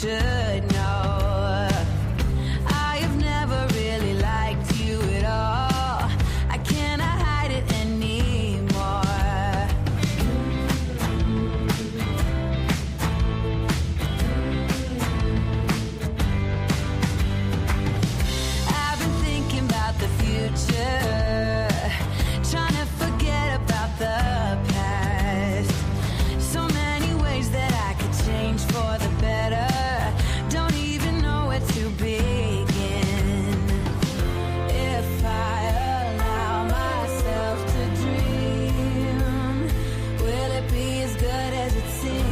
should know. I have never really liked you at all. I cannot hide it anymore. I've been thinking about the future, trying to forget about the past. So many ways that I could change for the better. Don't even know where to begin. If I allow myself to dream, will it be as good as it seems?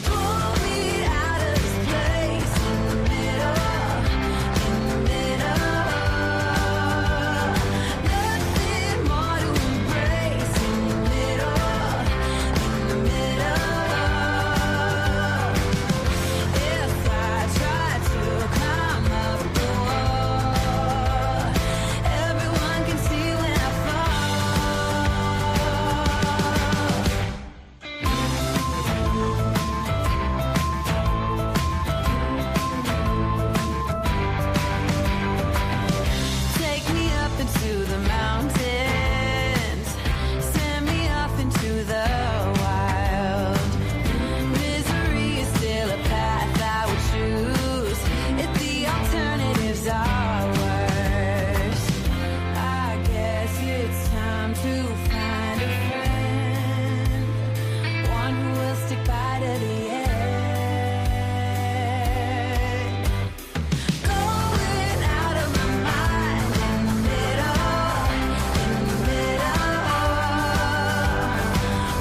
Pull me out of this place in the middle. Nothing more to embrace in the middle. If I try to climb up the wall, everyone can see when I fall. Take me up into the mountains, send me off into the wild. Misery is still a path I would choose if the alternatives are worse. I guess it's time to find a friend, one who will stick by to the end. Going out of my mind in the middle,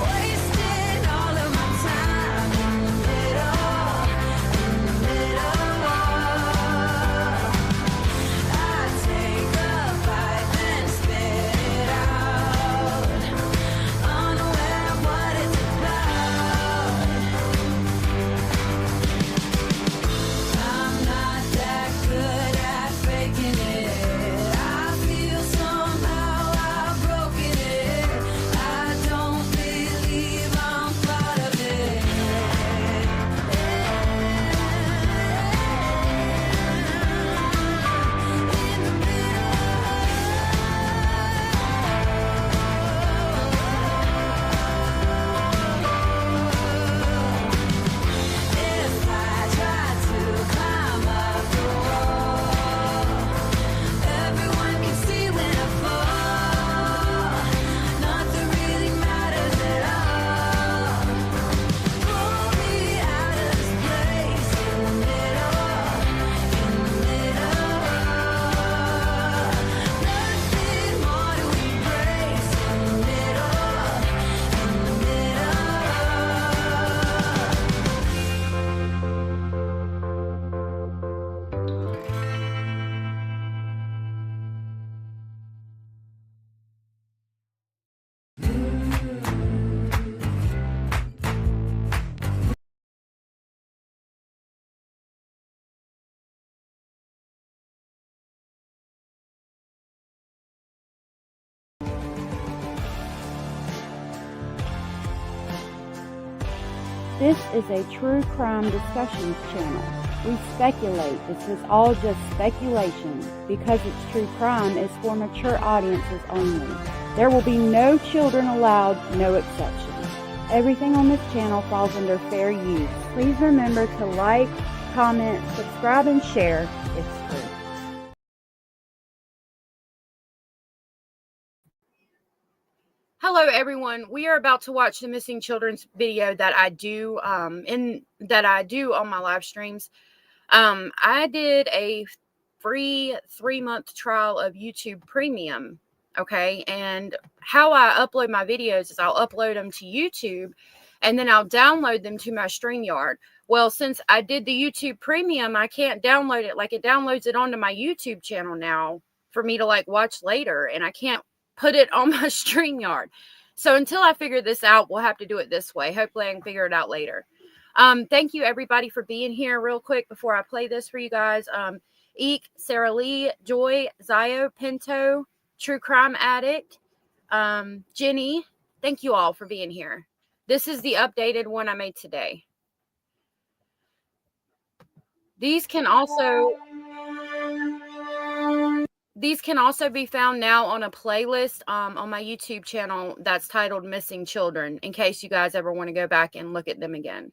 wasting all of my time in the middle. I take a bite then spit it out, unaware of what it's about. I'm not that good at faking it. I feel somehow I've broken it. I don't believe I'm part of it. If I try to climb up the wall, everyone can see when I fall. Nothing really matters at all. Pull me out of this place in the middle. Nothing more to embrace in the middle. This is a true crime discussions channel. We speculate. This is all just speculation. Because it's true crime, it's for mature audiences only. There will be no children allowed, no exceptions. Everything on this channel falls under fair use. Please remember to like, comment, subscribe, and share. It's free. Hello, everyone. We are about to watch the missing children's video that I do on my live streams. I did a free 3-month trial of YouTube Premium. Okay, and how I upload my videos is I'll upload them to YouTube, and then I'll download them to my StreamYard. Well, since I did the YouTube Premium, I can't download it. Like, it downloads it onto my YouTube channel now for me to like watch later, and I can't put it on my StreamYard. So until I figure this out, we'll have to do it this way. Hopefully I can figure it out later. Thank you everybody for being here. Real quick before I play this for you guys. Eek, Sarah Lee, Joy, Zio, Pinto, True Crime Addict, Jenny, thank you all for being here. This is the updated one I made today. These can also be found now on a playlist on my YouTube channel that's titled Missing Children, in case you guys ever want to go back and look at them again.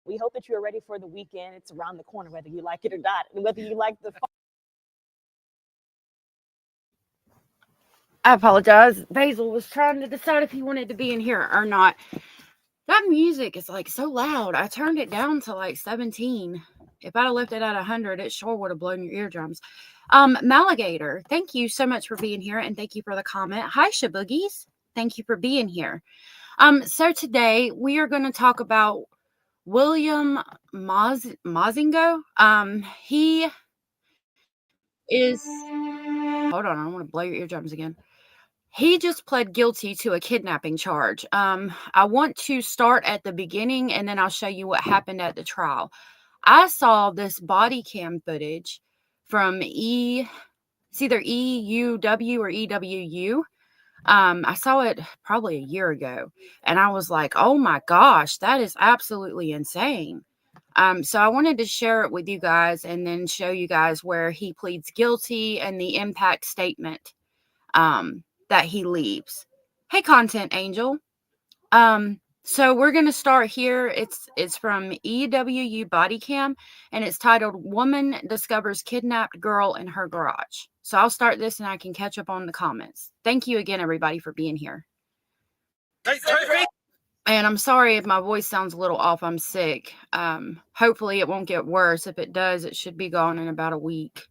We hope that you are ready for the weekend. It's around the corner, whether you like it or not, and whether you like the. I apologize. Basil was trying to decide if he wanted to be in here or not. That music is like so loud. I turned it down to like 17. If I'd have left it at 100, it sure would have blown your eardrums. Maligator, thank you so much for being here, and thank you for the comment. Hi, Shaboogies. Thank you for being here. So today we are going to talk about William Mozingo. He is. Hold on, I don't want to blow your eardrums again. He just pled guilty to a kidnapping charge. I want to start at the beginning, and then I'll show you what happened at the trial. I saw this body cam footage from it's either EUW or EWU. I saw it probably a year ago, and I was like, oh my gosh, that is absolutely insane. So I wanted to share it with you guys and then show you guys where he pleads guilty and the impact statement that he leaves. Hey, Content Angel. So we're going to start here. It's from EWU Body Cam, and it's titled Woman Discovers Kidnapped Girl in Her Garage. So I'll start this and I can catch up on the comments. Thank you again, everybody, for being here. And I'm sorry if my voice sounds a little off. I'm sick. Hopefully it won't get worse. If it does, it should be gone in about a week.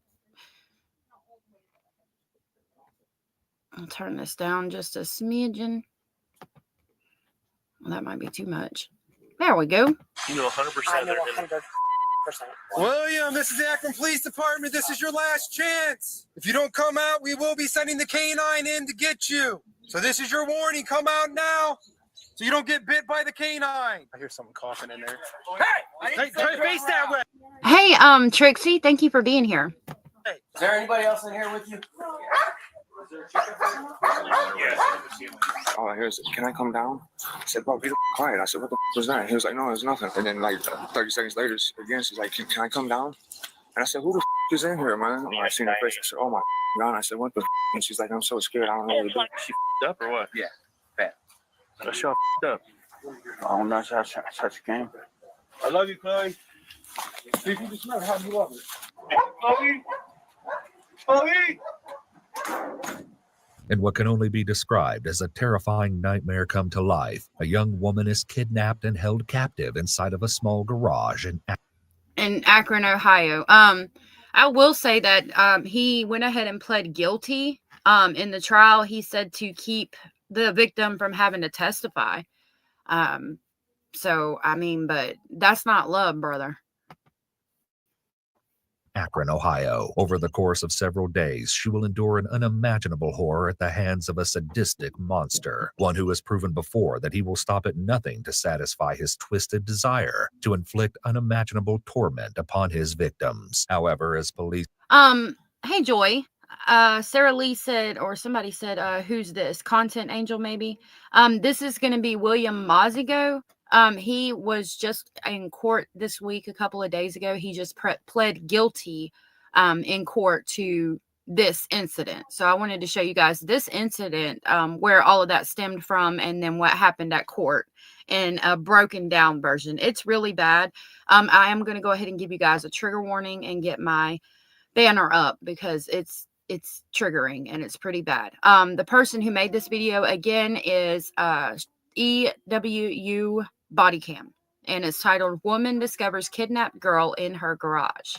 I'll turn this down just a smidgen. Well, that might be too much. There we go. You know 100%. I know 100%. William, this is the Akron Police Department. This is your last chance. If you don't come out, we will be sending the canine in to get you. So this is your warning. Come out now so you don't get bit by the canine. I hear someone coughing in there. Hey, face that way. Hey, Trixie, thank you for being here. Hey, is there anybody else in here with you? All I hear is, can I come down? I said, bro, be the quiet. I said, what the was that? He was like, no, there's nothing. And then like 30 seconds later, again, she's like, can I come down? And I said, who the is in here, man? And I seen her face. I said, oh my God. I said, what the And she's like, I'm so scared. I don't know what to do. She up or what? Yeah, bad. That's y'all up. Oh, no, such a game. I love you, Chloe. See if you just remember how you love her. Chloe! In what can only be described as a terrifying nightmare come to life, a young woman is kidnapped and held captive inside of a small garage in Akron, Ohio. I will say that he went ahead and pled guilty. In the trial, he said to keep the victim from having to testify. So, I mean, but that's not love, brother. Akron, Ohio. Over the course of several days, she will endure an unimaginable horror at the hands of a sadistic monster, one who has proven before that he will stop at nothing to satisfy his twisted desire to inflict unimaginable torment upon his victims. However, as police... Hey, Joy. Sarah Lee said, or somebody said, who's this? Content Angel, maybe? This is going to be William Mozigo. He was just in court this week, a couple of days ago. He just pled guilty in court to this incident. So I wanted to show you guys this incident, where all of that stemmed from, and then what happened at court in a broken down version. It's really bad. I am going to go ahead and give you guys a trigger warning and get my banner up because it's triggering and it's pretty bad. The person who made this video again is EWU Body Cam, and it's titled "Woman Discovers Kidnapped Girl in Her Garage."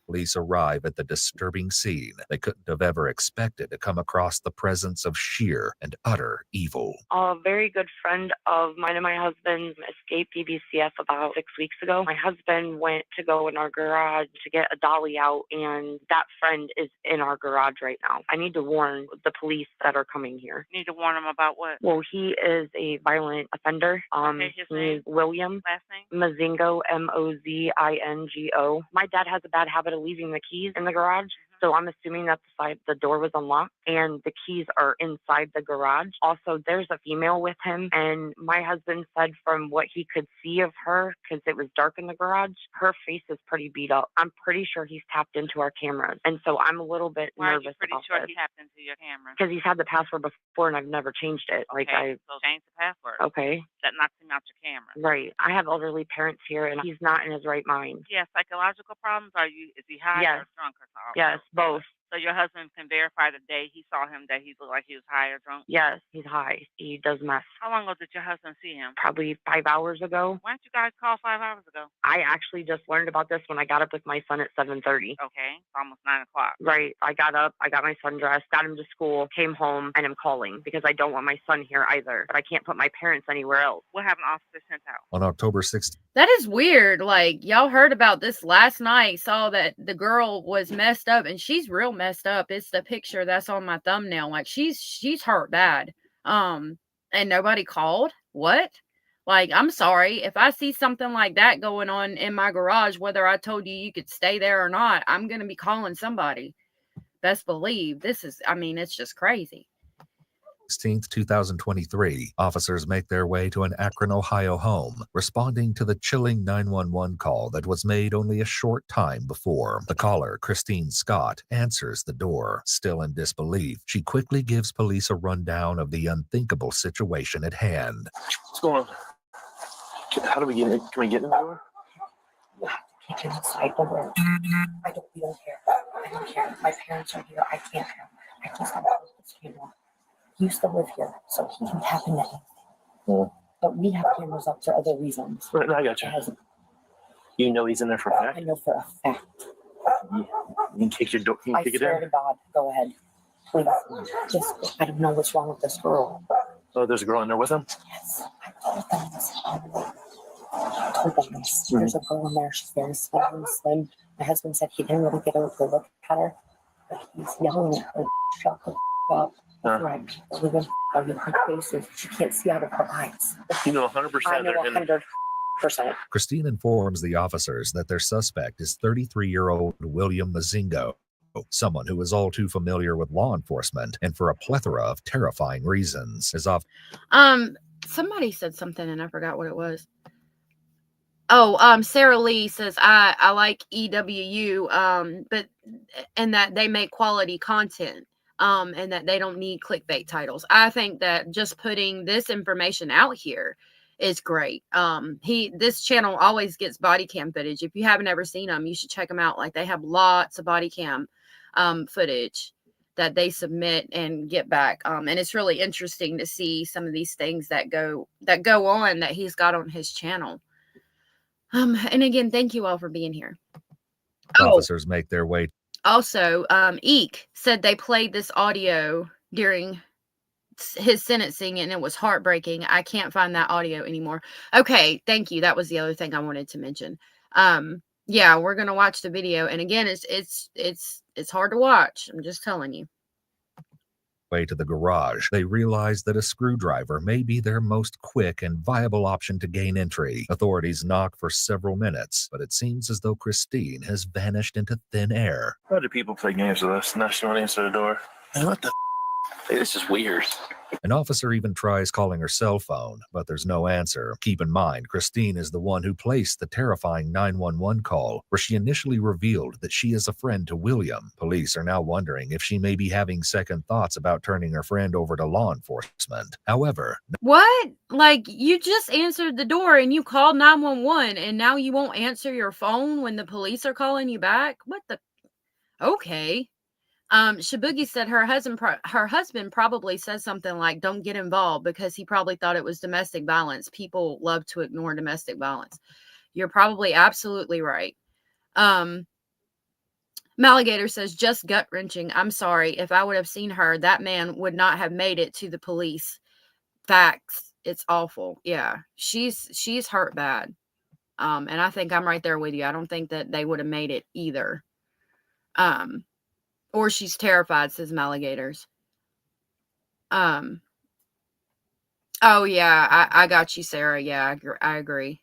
Police arrive at the disturbing scene. They couldn't have ever expected to come across the presence of sheer and utter evil. A very good friend of mine and my husband escaped PBCF about 6 weeks ago. My husband went to go in our garage to get a dolly out, and that friend is in our garage right now. I need to warn the police that are coming here. Need to warn them about what? Well, he is a violent offender. Okay, his name? William. Last name? Mozingo, Mozingo. My dad has a bad habit of leaving the keys in the garage. So I'm assuming that the door was unlocked and the keys are inside the garage. Also, there's a female with him, and my husband said from what he could see of her, because it was dark in the garage, her face is pretty beat up. I'm pretty sure he's tapped into our cameras, and so I'm a little bit nervous about this. Why are you pretty sure he tapped into your camera? Because he's had the password before, and I've never changed it. Okay, so change the password. Okay. That knocks him out your camera. Right. I have elderly parents here, and he's not in his right mind. Yeah, psychological problems? Is he high or drunk or something? Yes, both. So your husband can verify the day he saw him that he looked like he was high or drunk? Yes, he's high. He does mess. How long ago did your husband see him? Probably 5 hours ago. Why didn't you guys call 5 hours ago? I actually just learned about this when I got up with my son at 7:30. Okay, it's almost 9 o'clock. Right. I got up, I got my son dressed, got him to school, came home, and I'm calling because I don't want my son here either. But I can't put my parents anywhere else. We'll have an officer sent out. On October 16th. That is weird. Like, y'all heard about this last night, saw that the girl was messed up, and she's real messed up. It's the picture that's on my thumbnail. Like, she's hurt bad. And nobody called? What? Like, I'm sorry. If I see something like that going on in my garage, whether I told you could stay there or not, I'm going to be calling somebody. Best believe. It's just crazy. 16th, 2023, officers make their way to an Akron, Ohio home, responding to the chilling 911 call that was made only a short time before. The caller, Christine Scott, answers the door. Still in disbelief, she quickly gives police a rundown of the unthinkable situation at hand. What's going on? How do we get in? Can we get in the door? Get inside the room. We don't care. I don't care. My parents are here. I can't have. I just have this camera. He used to live here, so he can tap into anything. Yeah. But we have cameras up for other reasons. Right, I got you. You know he's in there for a fact? I know for a fact. You can kick your door. Can you kick it in? I swear to God, go ahead. Please. I don't know what's wrong with this girl. Oh, there's a girl in there with him? Yes. I told them this. There's a girl in there. She's very slim. My husband said he didn't really get a good look at her. But he's yelling at her. Shut the up. Right. Her faces. She can't see out of her eyes. You know 100%. I know 100%. Christine informs the officers that their suspect is 33-year-old William Mozingo. someone who is all too familiar with law enforcement and for a plethora of terrifying reasons. Somebody said something and I forgot what it was. Oh, Sarah Lee says I like EWU, but and that they make quality content, and that they don't need clickbait titles. I think that just putting this information out here is great. This channel always gets body cam footage. If you haven't ever seen them, you should check them out. Like, they have lots of body cam footage that they submit and get back. And it's really interesting to see some of these things that go on that he's got on his channel. And again, thank you all for being here. Officers make their way. Also, Eek said they played this audio during his sentencing and it was heartbreaking. I can't find that audio anymore. Okay, thank you. That was the other thing I wanted to mention. Yeah, we're gonna watch the video, and again, it's hard to watch. I'm just telling you. Way to the garage, they realize that a screwdriver may be their most quick and viable option to gain entry. Authorities knock for several minutes, but it seems as though Christine has vanished into thin air. Why do people play games with us? Now she won't answer the door. Man, what the Hey, this is weird. An officer even tries calling her cell phone, but there's no answer. Keep in mind, Christine is the one who placed the terrifying 911 call, where she initially revealed that she is a friend to William. Police are now wondering if she may be having second thoughts about turning her friend over to law enforcement. However, what? Like, you just answered the door and you called 911 and now you won't answer your phone when the police are calling you back? What the? Okay. Shabugi said her husband probably said something like, don't get involved, because he probably thought it was domestic violence. People love to ignore domestic violence. You're probably absolutely right. Maligator says, just gut wrenching. I'm sorry. If I would have seen her, that man would not have made it to the police. Facts. It's awful. Yeah. She's hurt bad. And I think I'm right there with you. I don't think that they would have made it either. Or she's terrified, says Maligators. Oh yeah, I got you, Sarah. Yeah, I agree.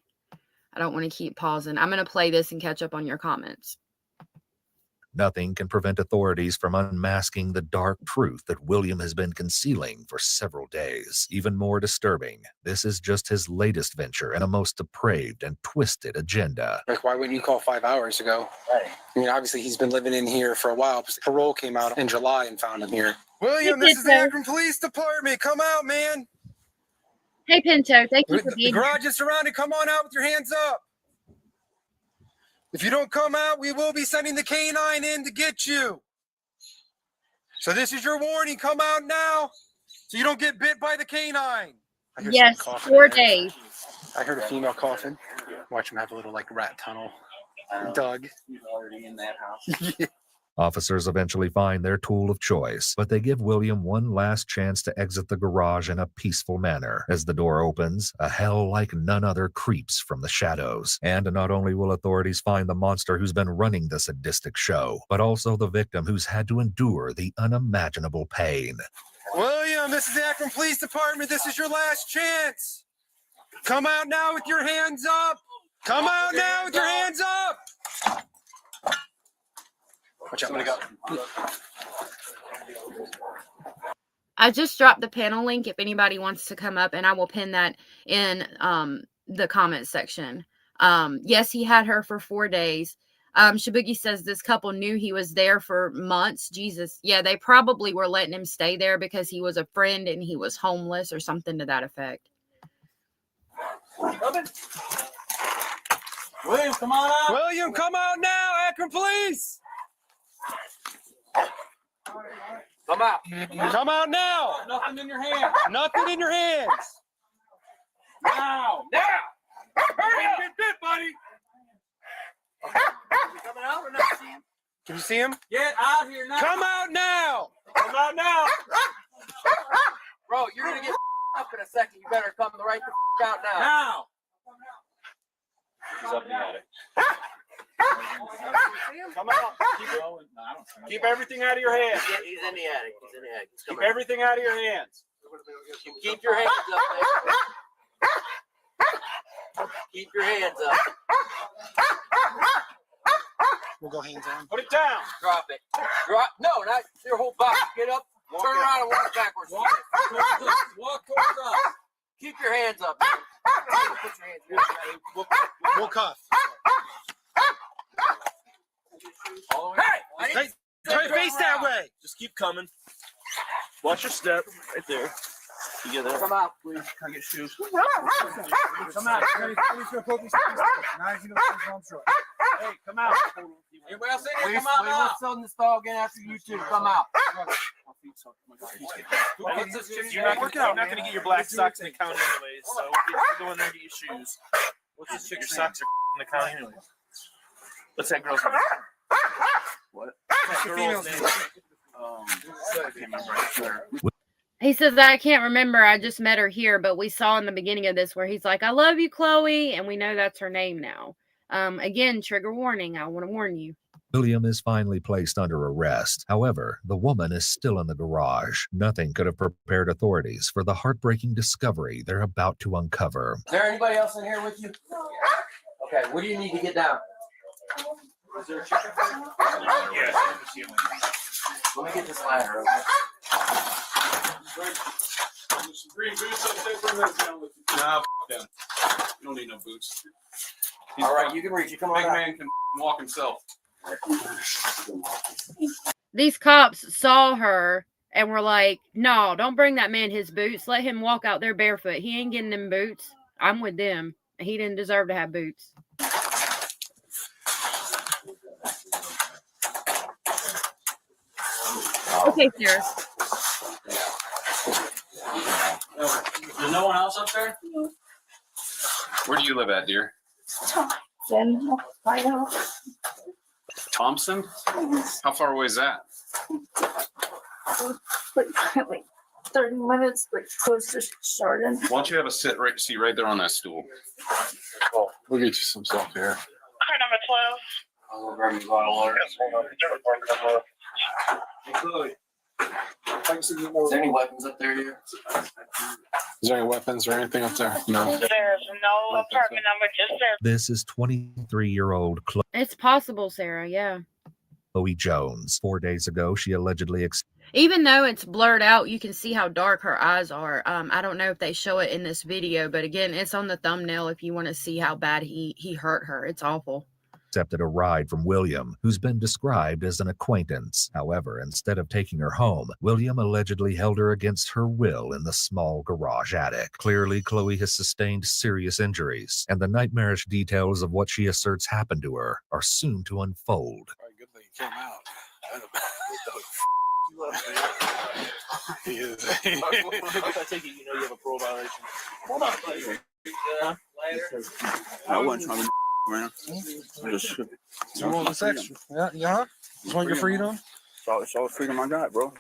I don't want to keep pausing. I'm going to play this and catch up on your comments. nothing can prevent authorities from unmasking the dark truth that William has been concealing for several days. Even more disturbing, this is just his latest venture in a most depraved and twisted agenda. Like, why wouldn't you call 5 hours ago? Right. I mean, obviously he's been living in here for a while. Parole came out in July and found him here. William, this is the Akron Police Department. Come out, man. Hey, Pinto, thank you for being here. The garage is surrounded. Come on out with your hands up. If you don't come out, we will be sending the K-9 in to get you. So this is your warning. Come out now so you don't get bit by the K-9. Yes, 4 days. I heard a female coughing. Watch him have a little, like, rat tunnel dug. He's already in that house. Yeah. Officers eventually find their tool of choice, but they give William one last chance to exit the garage in a peaceful manner. As the door opens, a hell like none other creeps from the shadows. And not only will authorities find the monster who's been running the sadistic show, but also the victim who's had to endure the unimaginable pain. William, this is the Akron Police Department. This is your last chance. Come out now with your hands up. Come out now with your hands up. Watch out, I'm gonna go. I just dropped the panel link if anybody wants to come up, and I will pin that in the comment section. Yes, he had her for 4 days. Shibuki says this couple knew he was there for months. Jesus. Yeah, they probably were letting him stay there because he was a friend and he was homeless or something to that effect. William, come on out. William, come out now, Akron Police. Come out. Come out now. Nothing in your hands. Nothing in your hands. Now. Now. Hurry up. Get bit, buddy. You coming out or not? Can you see him? Get out here now. Come out now. Come out now. Bro, you're going to get up in a second. You better come right the out now. Now. He's up in the attic. Come out. Keep everything out of your hands. Yeah, he's in the attic. He's in the attic. Keep everything out of your hands. Keep your hands up there. Keep your hands up. We'll go hands on. Put it down. Drop it. Drop. No, not your whole body. Get up. Turn around and walk backwards. Walk towards us. Walk towards us. Keep your hands up. Put your hands here. We'll cuff. Hey! Turn your face that way. Just keep coming. Watch your step. Right there. You get there. Come out, please. Can I get shoes? Come out. Hey, come out. Anybody else in here? Come out now. Let's sell this dog in after you two. Come out. You're not going to get your black socks in the county anyways, so go in there and get your shoes. Your socks are in the county anyways. What's that girl's name? What? Your female's name. I can't remember. He says, I can't remember. I just met her here, but we saw in the beginning of this where he's like, I love you, Chloe. And we know that's her name now. Again, trigger warning. I want to warn you. William is finally placed under arrest. However, the woman is still in the garage. Nothing could have prepared authorities for the heartbreaking discovery they're about to uncover. Is there anybody else in here with you? Okay, what do you need to get down? Is there a chicken? Yeah. Let me get this ladder, okay? Some green boots up there. Bring those down with you. Nah, down. You don't need no boots. All right, you can reach it. Come on. Big man can walk himself. These cops saw her and were like, no, don't bring that man his boots. Let him walk out there barefoot. He ain't getting them boots. I'm with them. He didn't deserve to have boots. Okay, Sarah. There's no one else up there? Where do you live at, dear? Then I know. Thompson? How far away is that? Like 30 minutes, but close to starting. Why don't you have a seat right there on that stool? Oh, we'll get you some stuff here. Car number 12. I'll grab you a bottle of water. Hey, Chloe. Is there any weapons up there here? Is there any weapons or anything up there? No. There's no apartment number, just there. This is 23-year-old It's possible, Sarah. Yeah. Chloe Jones. 4 days ago, she allegedly Even though it's blurred out, you can see how dark her eyes are. I don't know if they show it in this video, but again, it's on the thumbnail if you want to see how bad he hurt her. It's awful. accepted a ride from William, who's been described as an acquaintance. However, instead of taking her home, William allegedly held her against her will in the small garage attic. Clearly, Chloe has sustained serious injuries, and the nightmarish details of what she asserts happened to her are soon to unfold. Good thing you came out. I take it you know you have a parole violation. Hold on, later. I wasn't trying to man. I just You want this extra? Yeah. You want your freedom? It's all the freedom I got, bro.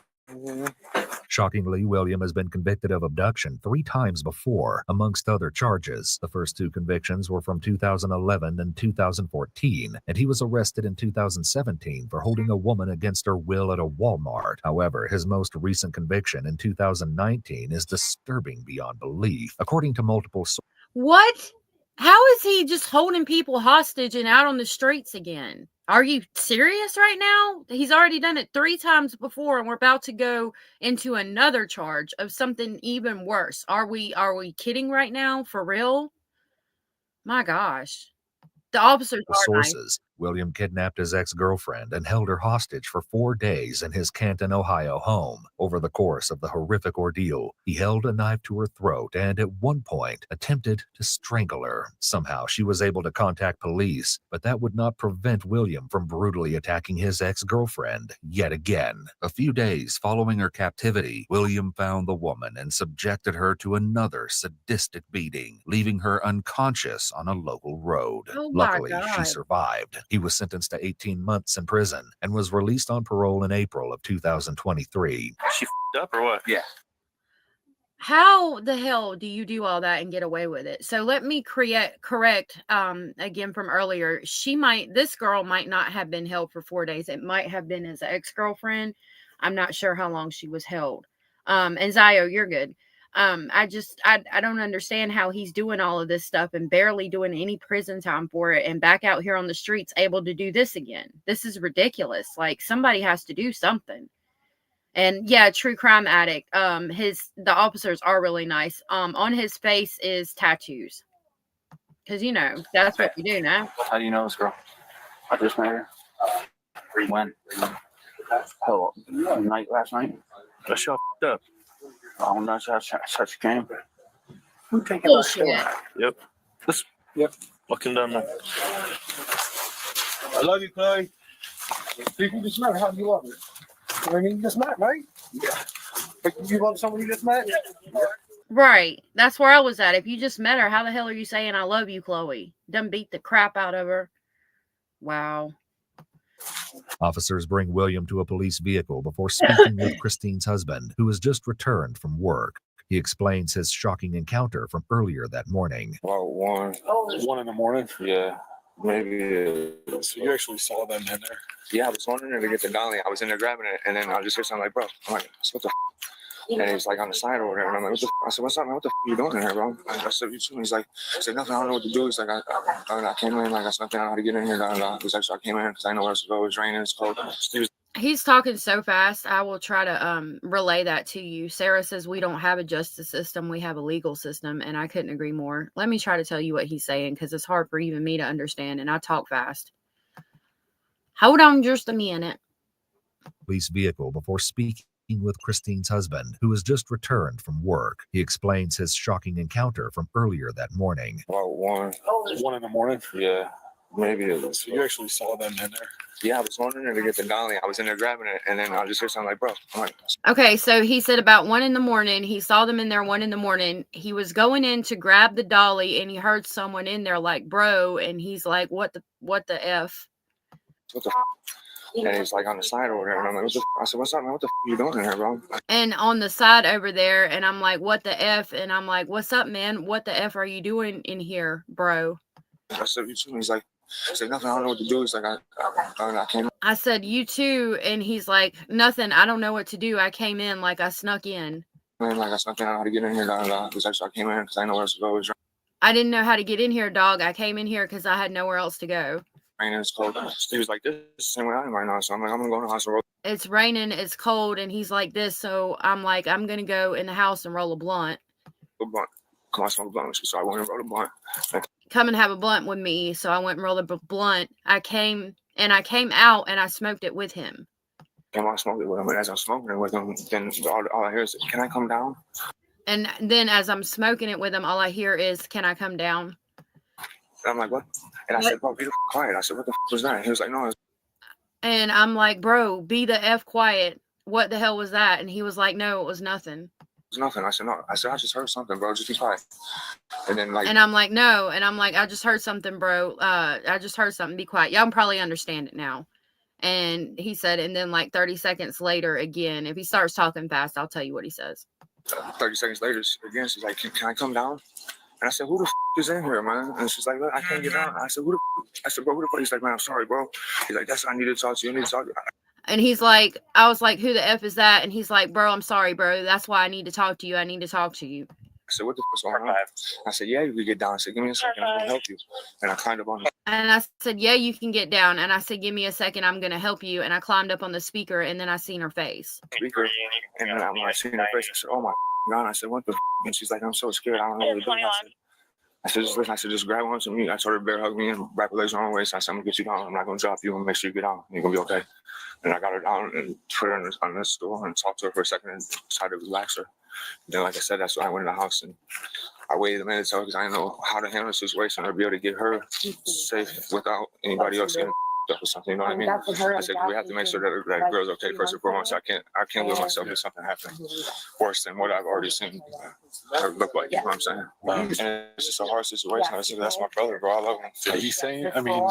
Shockingly, William has been convicted of abduction 3 times before, amongst other charges. The first 2 convictions were from 2011 and 2014, and he was arrested in 2017 for holding a woman against her will at a Walmart. However, his most recent conviction in 2019 is disturbing beyond belief. According to multiple sources, What? How is he just holding people hostage and out on the streets again? Are you serious right now? He's already done it 3 times before, and we're about to go into another charge of something even worse. Are we kidding right now? For real? My gosh. The officers are nice. sources, William kidnapped his ex-girlfriend and held her hostage for 4 days in his Canton, Ohio home. Over the course of the horrific ordeal, he held a knife to her throat and at one point attempted to strangle her. Somehow she was able to contact police, but that would not prevent William from brutally attacking his ex-girlfriend yet again. A few days following her captivity, William found the woman and subjected her to another sadistic beating, leaving her unconscious on a local road. Oh my Luckily, she God. survived. He was sentenced to 18 months in prison and was released on parole in April of 2023. She f***ed up or what? Yeah. How the hell do you do all that and get away with it? So let me correct again from earlier. This girl might not have been held for 4 days. It might have been his ex-girlfriend. I'm not sure how long she was held. And Zio, you're good. I don't understand how he's doing all of this stuff and barely doing any prison time for it, and back out here on the streets able to do this again. This is ridiculous. Like, somebody has to do something. And yeah, true crime addict. The officers are really nice. On his face is tattoos. Cause that's what you do now. How do you know this girl? I just met her. When? Hell, night last night. That shit f***ed up. Oh, that's how she came. Bullshit. Yep. Yep. Fucking done that. I love you, Chloe. You just met her. How do you love her? I mean, you just met, right? Yeah. But you love someone you just met? Yeah. Right. That's where I was at. If you just met her, how the hell are you saying I love you, Chloe? Done beat the crap out of her. Wow. Officers bring William to a police vehicle before speaking with Christine's husband, who has just returned from work. He explains his shocking encounter from earlier that morning. About 1 in the morning? Yeah, maybe. So you actually saw them in there? Yeah, I was going in there to get the dolly. I was in there grabbing it, and then I just hear something like, bro, I'm like, what the f? And he's like on the side over there, and I'm like, what the f? I said, what's up, man? What the f are you doing in here, bro? I said, you too. He's like, I said, nothing, I don't know what to do. He's like, I came in, like, I said, nothing, I don't know how to get in here. He's like, so I came in because I know where to go. It's raining, it's cold. He's talking so fast. I will try to relay that to you. Sarah says we don't have a justice system. We have a legal system, and I couldn't agree more. Let me try to tell you what he's saying because it's hard for even me to understand, and I talk fast. Hold on just a minute. Police vehicle before speaking with Christine's husband, who has just returned from work. He explains his shocking encounter from earlier that morning. About 1 in the morning? Yeah, maybe. So you actually saw them in there? Yeah, I was going in there to get the dolly. I was in there grabbing it, and then I just hear something like, bro, I'm like, okay, so he said about 1 a.m. He saw them in there 1 a.m. He was going in to grab the dolly, and he heard someone in there like, bro, and he's like, what the F? What the f? And he's like on the side over there, and I'm like, what the f? I said, what's up, man? What the f are you doing in here, bro? And on the side over there, and I'm like, what the F? And I'm like, what's up, man? What the F are you doing in here, bro? I said, you too. He's like, I said, nothing, I don't know what to do. He's like, I came in. I said, you too. And he's like, nothing, I don't know what to do. I came in like I snuck in. Man, like I snuck in, I don't know how to get in here. He's like, so I came in because I know where to go. I didn't know how to get in here, dog. I came in here because I had nowhere else to go. Raining, it's cold. He was like, this is the same way I am right now. So I'm like, I'm going to go in the house and roll. It's raining, it's cold, and he's like this. So I'm like, I'm going to go in the house and roll a blunt. A blunt. Come on, smoke a blunt. So I went and rolled a blunt. Come and have a blunt with me. So I went and rolled a blunt. I came out and I smoked it with him. Came out, smoked it with him. And as I'm smoking it with him, then all I hear is, can I come down? And then as I'm smoking it with him, all I hear is, can I come down? And I'm like, what? And I said, bro, be the f quiet. I said, what the f was that? And he was like, no. And I'm like, bro, be the F quiet. What the hell was that? And he was like, no, it was nothing. It was nothing. I said, no. I said, I just heard something, bro. Just be quiet. And then like. And I'm like, no. And I'm like, I just heard something, bro. I just heard something. Be quiet. Y'all probably understand it now. And he said, and then like 30 seconds later, again, if he starts talking fast, I'll tell you what he says. 30 seconds later, again, she's like, can I come down? And I said, who the f is in here, man? And she's like, look, I can't get down. I said, who the f? I said, bro, who the f? He's like, man, I'm sorry, bro. He's like, that's I need to talk to you. I need to talk to you. And he's like, I was like, who the F is that? And he's like, bro, I'm sorry, bro. That's why I need to talk to you. I need to talk to you. I said, what the f is going on? I said, yeah, you can get down. I said, give me a second. I'm going to help you. And I climbed up on the. And I said, yeah, you can get down. And I said, give me a second. I'm going to help you. And I climbed up on the speaker, and then I seen her face. Speaker. And then when I seen her face, I said, oh my God. I said, what the f? And she's like, I'm so scared. I don't know what to do. I said, just listen. I said, just grab onto me. I told her to bear hug me and wrap her legs around her waist. I said, I'm going to get you down. I'm not going to drop you. I'm going to make sure you get down. You're going to be okay. And I got her down and put her on the stool and talked to her for a second and tried to relax her. And then, like I said, that's why I went in the house and I waited a minute because I didn't know how to handle the situation or be able to get her safe without anybody else getting up or something. You know what I mean? I said, we have to make sure that girl's okay first and foremost. I can't let myself if something happens worse than what I've already seen her look like. You know what I'm saying? And it's just a hard situation. I said, that's my brother, bro. I love him. He's saying, I mean,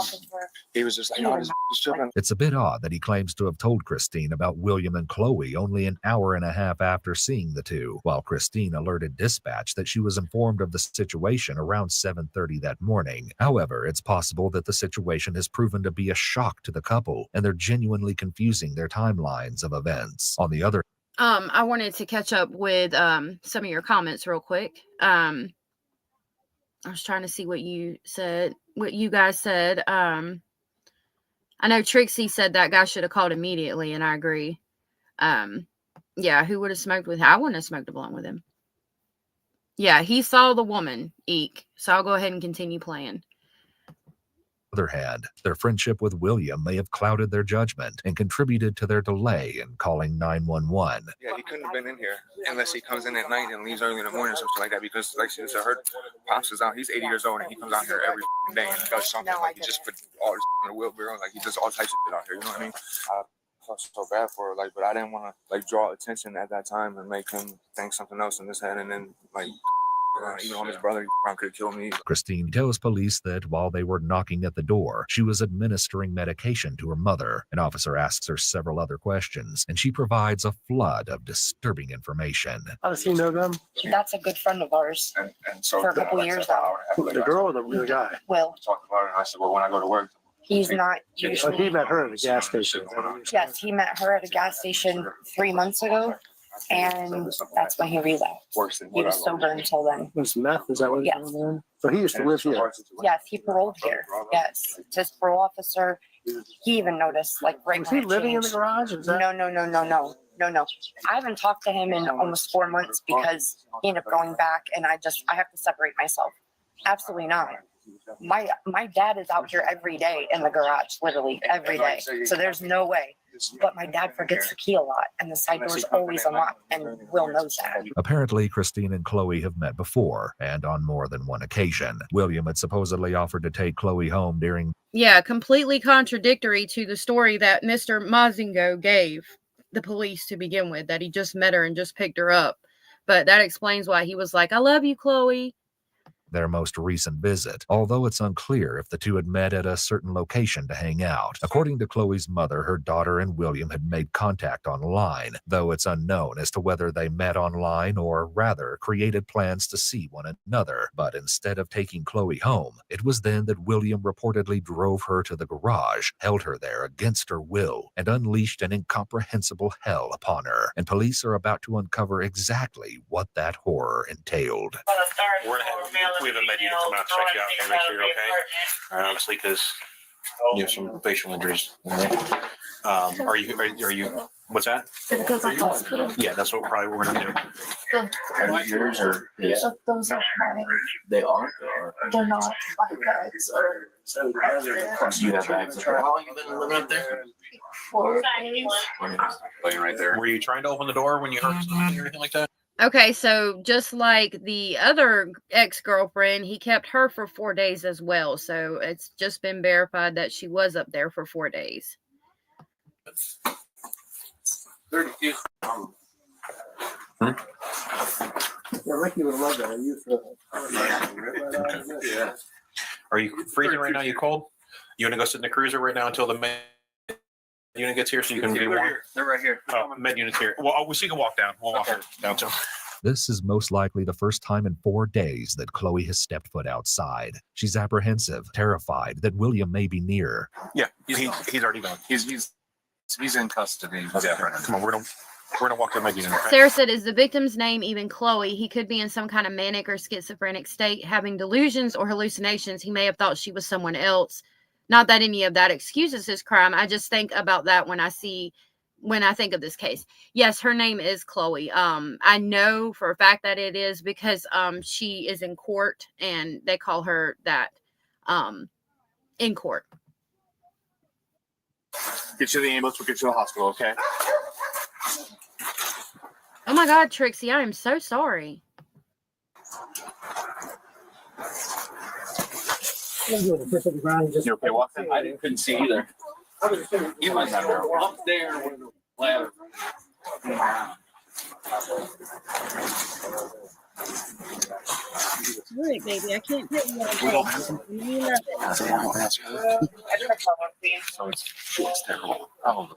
he was just like, no, this is tripping. It's a bit odd that he claims to have told Christine about William and Chloe only an hour and a half after seeing the two, while Christine alerted dispatch that she was informed of the situation around 7:30 that morning. However, it's possible that the situation has proven to be a shock to the couple, and they're genuinely confusing their timelines of events. On the other I wanted to catch up with some of your comments real quick. I was trying to see what you guys said. I know Trixie said that guy should have called immediately, and I agree. Yeah, who would have smoked with him? I wouldn't have smoked a blunt with him. Yeah, he saw the woman, eek. So I'll go ahead and continue playing. Other hand, their friendship with William may have clouded their judgment and contributed to their delay in calling 911. Yeah, he couldn't have been in here unless he comes in at night and leaves early in the morning or something like that. Because, like she said, her pops is out. He's 80 years old and he comes out here every day and does something. Like he just put all this in a wheelbarrow. Like he does all types of shit out here. You know what I mean? I felt so bad for her, but I didn't want to draw attention at that time and make him think something else in his head, and then even on his brother, he could have killed me. Christine tells police that while they were knocking at the door, she was administering medication to her mother. An officer asks her several other questions, and she provides a flood of disturbing information. How does he know them? That's a good friend of ours And so for a couple of years now. The girl or the guy? Will. Talked about it, and I said, well, when I go to work. He's not Oh, usually. he met her at a gas station. Yes, he met her at a gas station 3 months ago, and that's when he relapsed. He was sober until then. Was meth? Is that what? Yes. So he used to live here. Yes, he paroled here. Yes, his parole officer. He even noticed, like, right Was when he it living in the changed. garage? Is that? No. I haven't talked to him in almost 4 months because he ended up going back, and I have to separate myself. Absolutely not. My dad is out here every day in the garage, literally every day. So there's no way. But my dad forgets the key a lot, and the side door is always unlocked, and Will knows that. Apparently, Christine and Chloe have met before, and on more than one occasion. William had supposedly offered to take Chloe home during... Yeah, completely contradictory to the story that Mr. Mozingo gave the police to begin with, that he just met her and just picked her up. But that explains why he was like, I love you, Chloe. their most recent visit, although it's unclear if the two had met at a certain location to hang out. According to Chloe's mother, her daughter and William had made contact online, though it's unknown as to whether they met online or rather created plans to see one another. But instead of taking Chloe home, it was then that William reportedly drove her to the garage, held her there against her will, and unleashed an incomprehensible hell upon her. And police are about to uncover exactly what that horror entailed. We have a med unit coming out to check you out and make sure you're okay. Obviously, because you have some facial injuries. Are you? What's that? Yeah, that's what we're gonna do. Are yours or his? Those are mine. They are. They're not my bags. Do you have bags? How long you been living up there? 4 days. Laying right there. Were you trying to open the door when you heard something or anything like that? Okay, so just like the other ex-girlfriend, he kept her for 4 days as well. So it's just been verified that she was up there for 4 days. Yeah, Ricky would love that. Yeah. Are you freezing right now? You cold? You want to go sit in the cruiser right now until the med unit gets here so you can be warm? They're right here. Oh, med unit's here. Well, so you can walk down. We'll walk down to them. This is most likely the first time in 4 days that Chloe has stepped foot outside. She's apprehensive, terrified that William may be near. Yeah, he's already gone. He's in custody. Okay, come on, we're gonna walk to the med unit. Okay? Sarah said, is the victim's name even Chloe? He could be in some kind of manic or schizophrenic state, having delusions or hallucinations. He may have thought she was someone else. Not that any of that excuses his crime. I just think about that when I think of this case. Yes, her name is Chloe. I know for a fact that it is because she is in court and they call her that in court. Get you to the ambulance. We'll get you to the hospital. Okay. Oh my God, Trixie, I am so sorry. You okay walking? I couldn't see either. He was up there with the ladder. Wait, baby, I can't get you. That's a long answer. So it's terrible. Oh,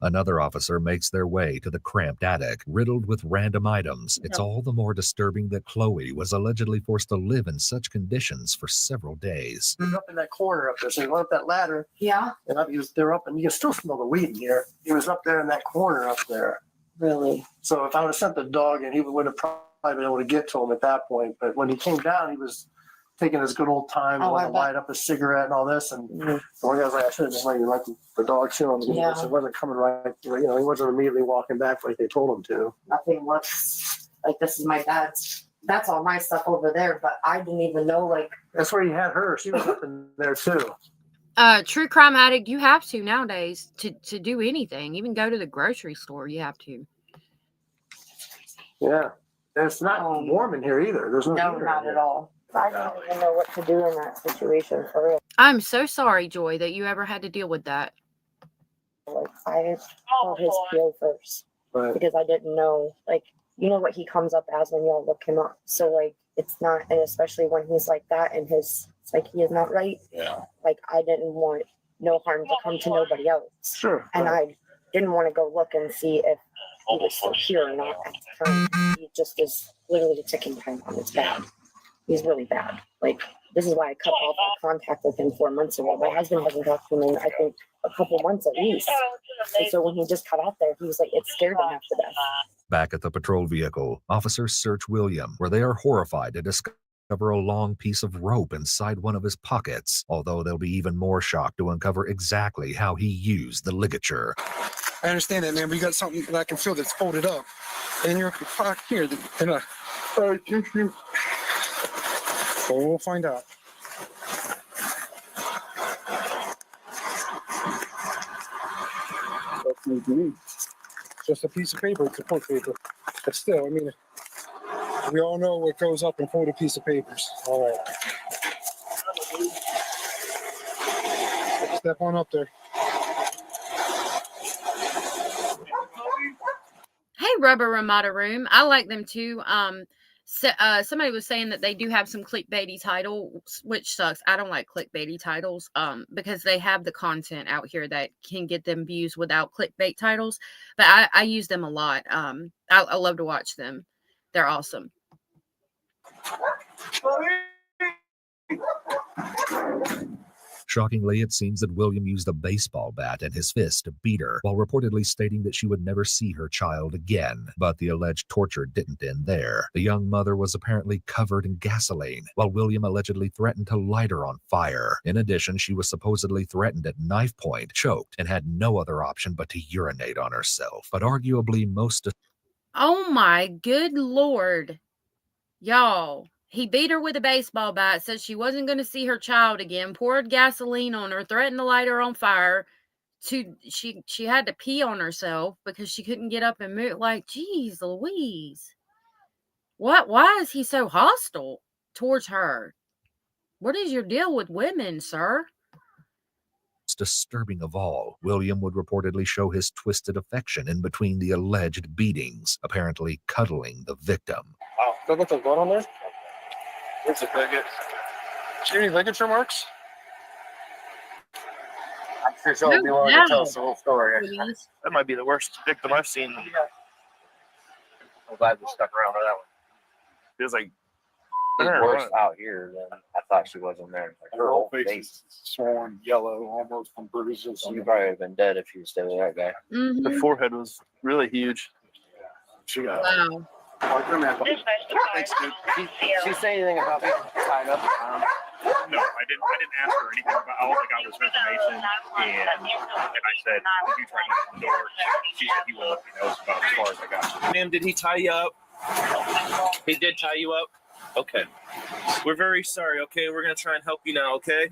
Another officer makes their way to the cramped attic, riddled with random items. It's all the more disturbing that Chloe was allegedly forced to live in such conditions for several days. He was up in that corner up there, so he went up that ladder. Yeah. And they're up, and you can still smell the weed in here. He was up there in that corner up there. Really? So if I would have sent the dog in, he would have probably been able to get to him at that point. But when he came down, he was taking his good old time, Oh, wanted I to bet. light up a cigarette and all this. And the one guy was like, I should have just let the dog chill him. Yeah. It wasn't coming right. He wasn't immediately walking back like they told him to. Nothing looks like this is my dad's. That's all my stuff over there, but I didn't even know, like. That's where he had her. She was up in there too. True crime addict, you have to nowadays to do anything, even go to the grocery store. You have to. Yeah. And it's not warm in here either. There's no No, heater not in here. at all. I don't even know what to do in that situation for real. I'm so sorry, Joy, that you ever had to deal with that. Like, I saw his PO first. Right. Because I didn't know, like, you know what he comes up as when y'all look him up. So, like, it's not, and especially when he's like that and it's like he is not right. Yeah. Like, I didn't want no harm to come to nobody else. Sure. And I didn't want to go look and see if he was still here or not at the time. He just is literally ticking time on. It's bad. He's really bad. Like, this is why I cut off contact with him 4 months ago. My husband hasn't talked to him in, I think, a couple months at least. And so when he just cut off there, he was like, it scared him half to death. Back at the patrol vehicle, officers search William, where they are horrified to discover a long piece of rope inside one of his pockets, although they'll be even more shocked to uncover exactly how he used the ligature. I understand that, man, but you got something that I can feel that's folded up in your pocket here. So we'll find out. Just a piece of paper, it's a court paper. But still, I mean, we all know what goes up in folded piece of papers. All right. Step on up there. Hey, Rubber Ramada Room. I like them too. Somebody was saying that they do have some clickbaity titles, which sucks. I don't like clickbaity titles because they have the content out here that can get them views without clickbait titles. But I use them a lot. I love to watch them. They're awesome. Shockingly, it seems that William used a baseball bat in his fist to beat her, while reportedly stating that she would never see her child again. But the alleged torture didn't end there. The young mother was apparently covered in gasoline, while William allegedly threatened to light her on fire. In addition, she was supposedly threatened at knife point, choked, and had no other option but to urinate on herself. But arguably most... Oh my good Lord. Y'all. He beat her with a baseball bat, said she wasn't going to see her child again, poured gasoline on her, threatened to light her on fire. She had to pee on herself because she couldn't get up and move. Like, geez, Louise. Why is he so hostile towards her? What is your deal with women, sir? Disturbing of all, William would reportedly show his twisted affection in between the alleged beatings, apparently cuddling the victim. Oh, that look like blood on there? Where's the bigot? See any ligature marks? I'm sure she'll be willing to tell us the whole story. That might be the worst victim I've seen. I'm glad we stuck around for that one. Feels like It's worse out here than I thought she was in there. Like, her whole face is swollen, yellow, almost from bruises. She probably would have been dead if she was still with that guy. Mm-hmm. the forehead was really huge. She got Wow. Thanks, dude. She say anything about being tied up? No, I didn't ask her anything about. All I got was her information, and I said, "Did you try to open the door?" She said, "He will let me know." That's about as far as I got. Ma'am, did he tie you up? He did tie you up? Okay. We're very sorry, okay? We're going to try and help you now, okay?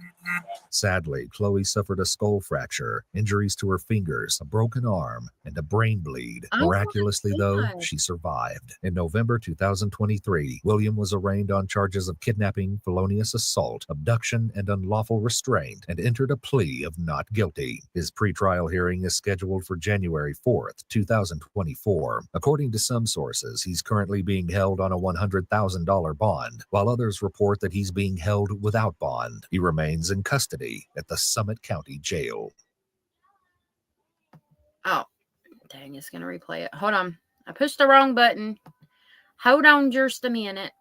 Sadly, Chloe suffered a skull fracture, injuries to her fingers, a broken arm, and a brain bleed. Miraculously, though, she survived. In November 2023, William was arraigned on charges of kidnapping, felonious assault, abduction, and unlawful restraint, and entered a plea of not guilty. His pretrial hearing is scheduled for January 4th, 2024. According to some sources, he's currently being held on a $100,000 bond, while others report that he's being held without bond. He remains in custody at the Summit County Jail. Oh, dang, it's going to replay it. Hold on. I pushed the wrong button. Hold on just a minute.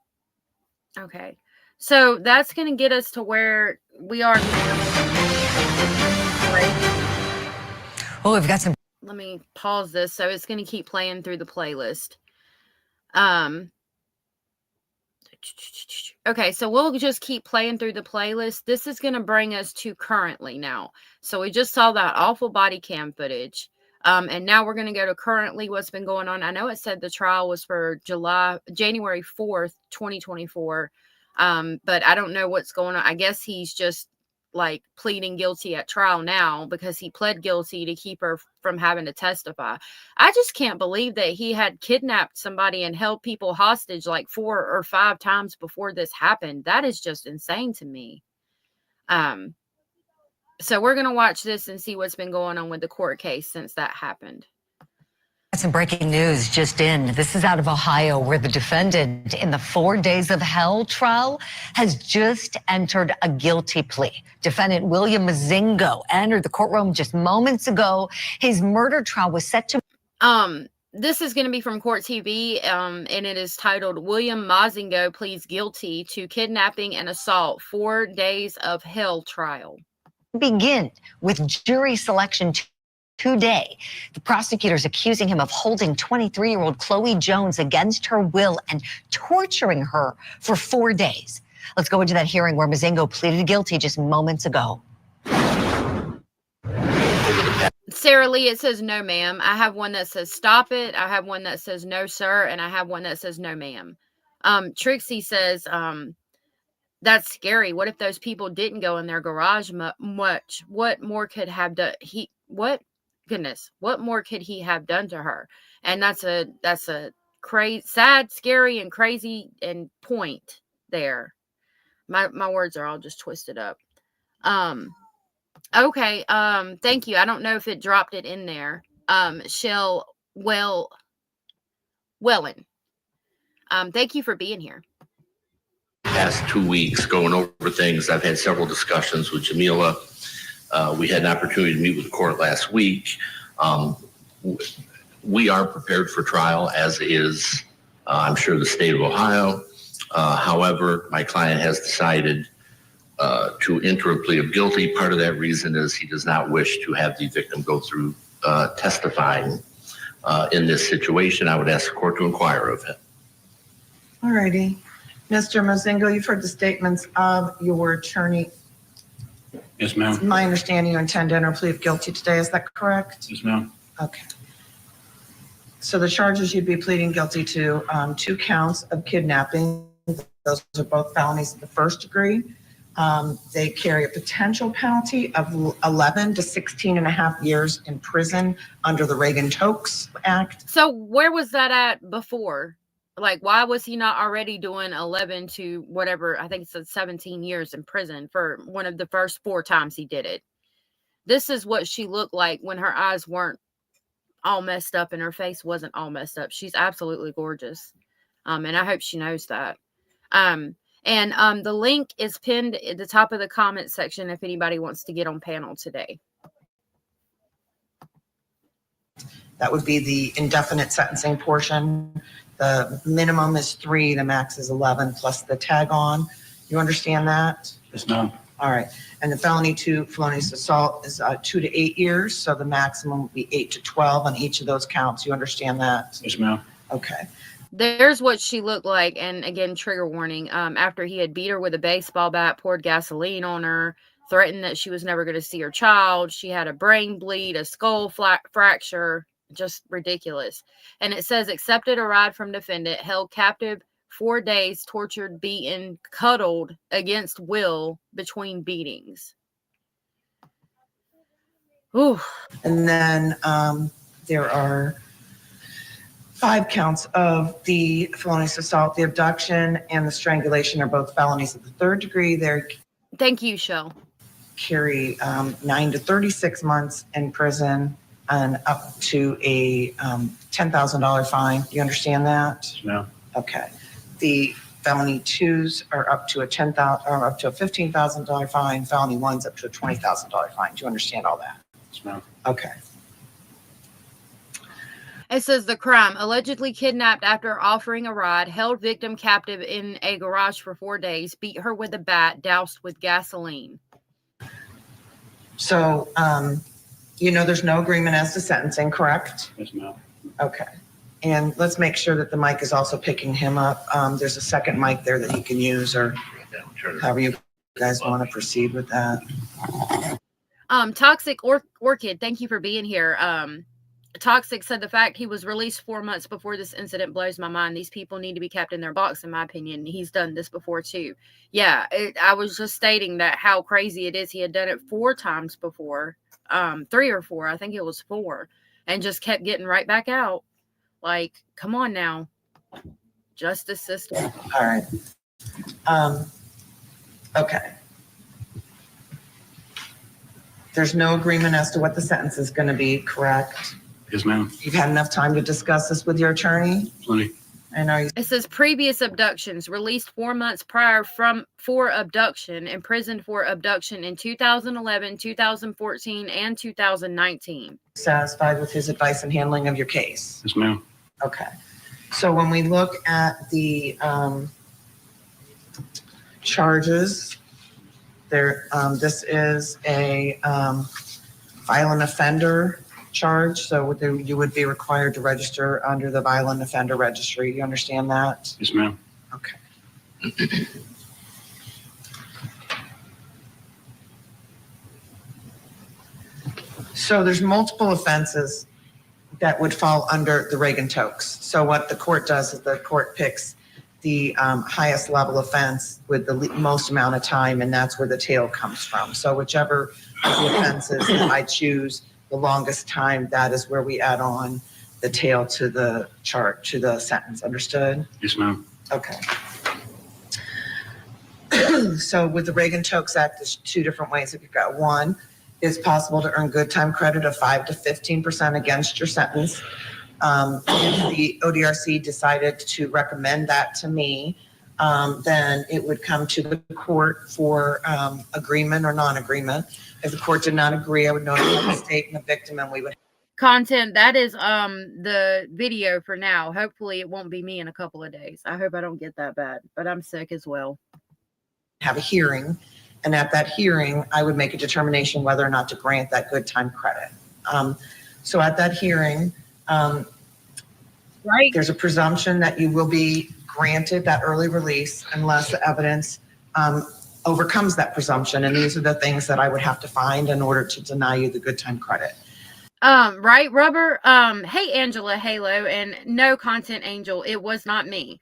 Okay. So that's going to get us to where we are. Oh, we've got some. Let me pause this. So it's going to keep playing through the playlist. Okay, so we'll just keep playing through the playlist. This is going to bring us to currently now. So we just saw that awful body cam footage. And now we're going to go to currently what's been going on. I know it said the trial was for January 4th, 2024. But I don't know what's going on. I guess he's just like pleading guilty at trial now because he pled guilty to keep her from having to testify. I just can't believe that he had kidnapped somebody and held people hostage like 4 or 5 times before this happened. That is just insane to me. So we're going to watch this and see what's been going on with the court case since that happened. Some breaking news just in. This is out of Ohio, where the defendant in the 4 Days of Hell trial has just entered a guilty plea. Defendant William Mozingo entered the courtroom just moments ago. His murder trial was set to... This is going to be from Court TV, and it is titled William Mozingo Pleads Guilty to Kidnapping and Assault 4 Days of Hell Trial. Begin with jury selection today. The prosecutors accusing him of holding 23-year-old Chloe Jones against her will and torturing her for 4 days. Let's go into that hearing where Mozingo pleaded guilty just moments ago. Sarah Lee, it says no, ma'am. I have one that says stop it. I have one that says no, sir. And I have one that says no, ma'am. Trixie says, that's scary. What if those people didn't go in their garage much? What more could have done? What more could he have done to her? And that's a crazy, sad, scary, and crazy and point there. My words are all just twisted up. Okay. Thank you. I don't know if it dropped it in there. Wellen. Thank you for being here. Past 2 weeks going over things. I've had several discussions with Jamila. We had an opportunity to meet with the court last week. We are prepared for trial, as is, I'm sure, the state of Ohio. However, my client has decided to enter a plea of guilty. Part of that reason is he does not wish to have the victim go through testifying in this situation. I would ask the court to inquire of him. All righty. Mr. Mozingo, you've heard the statements of your attorney. Yes, ma'am. It's my understanding you intend to enter a plea of guilty today. Is that correct? Yes, ma'am. Okay. So the charges you'd be pleading guilty to, 2 counts of kidnapping. Those are both felonies of the first degree. They carry a potential penalty of 11 to 16 and a half years in prison under the Reagan-Tokes Act. So where was that at before? Like, why was he not already doing 11 to whatever? I think it said 17 years in prison for one of the first 4 times he did it. This is what she looked like when her eyes weren't all messed up and her face wasn't all messed up. She's absolutely gorgeous. And I hope she knows that. And the link is pinned at the top of the comment section if anybody wants to get on panel today. That would be the indefinite sentencing portion. The minimum is 3, the max is 11 plus the tag on. You understand that? Yes, ma'am. All right. And the felonious assault is 2 to 8 years. So the maximum would be 8 to 12 on each of those counts. You understand that? Yes, ma'am. Okay. There's what she looked like. And again, trigger warning. After he had beat her with a baseball bat, poured gasoline on her, threatened that she was never going to see her child. She had a brain bleed, a skull fracture. Just ridiculous. And it says accepted a ride from defendant, held captive 4 days, tortured, beaten, cuddled against will between beatings. Ooh. And then there are 5 counts of the felonious assault. The abduction and the strangulation are both felonies of the 3rd degree. Thank you, Shell. Carry 9 to 36 months in prison and up to a $10,000 fine. Do you understand that? No. Okay. The felony 2s are up to a $15,000 fine. Felony 1s up to a $20,000 fine. Do you understand all that? Yes, ma'am. Okay. It says the crime: allegedly kidnapped after offering a ride, held victim captive in a garage for 4 days, beat her with a bat, doused with gasoline. So, there's no agreement as to sentencing, correct? Yes, ma'am. Okay. And let's make sure that the mic is also picking him up. There's a second mic there that he can use, or however you guys want to proceed with that. Toxic Orchid, thank you for being here. Toxic said the fact he was released 4 months before this incident blows my mind. These people need to be kept in their box, in my opinion. He's done this before too. Yeah, I was just stating that how crazy it is. He had done it 4 times before, 3 or 4. I think it was 4, and just kept getting right back out. Like, come on now, justice system. All right. Okay. There's no agreement as to what the sentence is going to be, correct? Yes, ma'am. You've had enough time to discuss this with your attorney? Plenty. And are you? It says previous abductions, released 4 months prior for abduction, imprisoned for abduction in 2011, 2014, and 2019. Satisfied with his advice and handling of your case? Yes, ma'am. Okay. So when we look at the charges, this is a violent offender charge. So you would be required to register under the violent offender registry. Do you understand that? Yes, ma'am. Okay. So there's multiple offenses that would fall under the Reagan-Tokes. So what the court does is the court picks the highest level offense with the most amount of time, and that's where the tail comes from. So whichever of the offenses that I choose the longest time, that is where we add on the tail to the chart, to the sentence. Understood? Yes, ma'am. Okay. So with the Reagan-Tokes Act, there's 2 different ways that you've got. One, it's possible to earn good time credit of 5 to 15% against your sentence. If the ODRC decided to recommend that to me, then it would come to the court for agreement or non-agreement. If the court did not agree, I would notify the state and the victim, and we would. Content, that is the video for now. Hopefully it won't be me in a couple of days. I hope I don't get that bad, but I'm sick as well. Have a hearing, and at that hearing, I would make a determination whether or not to grant that good time credit. So at that hearing, right, there's a presumption that you will be granted that early release unless the evidence overcomes that presumption. And these are the things that I would have to find in order to deny you the good time credit. Right, Rubber. Hey, Angela Halo, and no, Content Angel, it was not me.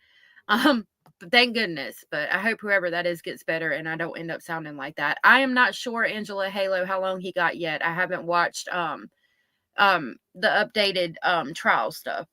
Thank goodness, but I hope whoever that is gets better and I don't end up sounding like that. I am not sure, Angela Halo, how long he got yet. I haven't watched the updated trial stuff.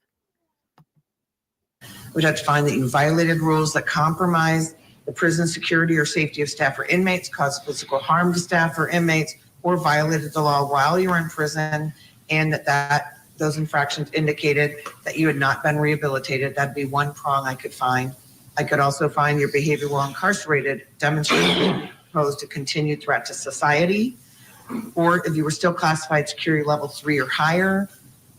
We'd have to find that you violated rules that compromise the prison security or safety of staff or inmates, caused physical harm to staff or inmates, or violated the law while you were in prison, and that those infractions indicated that you had not been rehabilitated. That'd be one prong I could find. I could also find your behavior while incarcerated demonstrated posed a continued threat to society, or if you were still classified security level 3 or higher,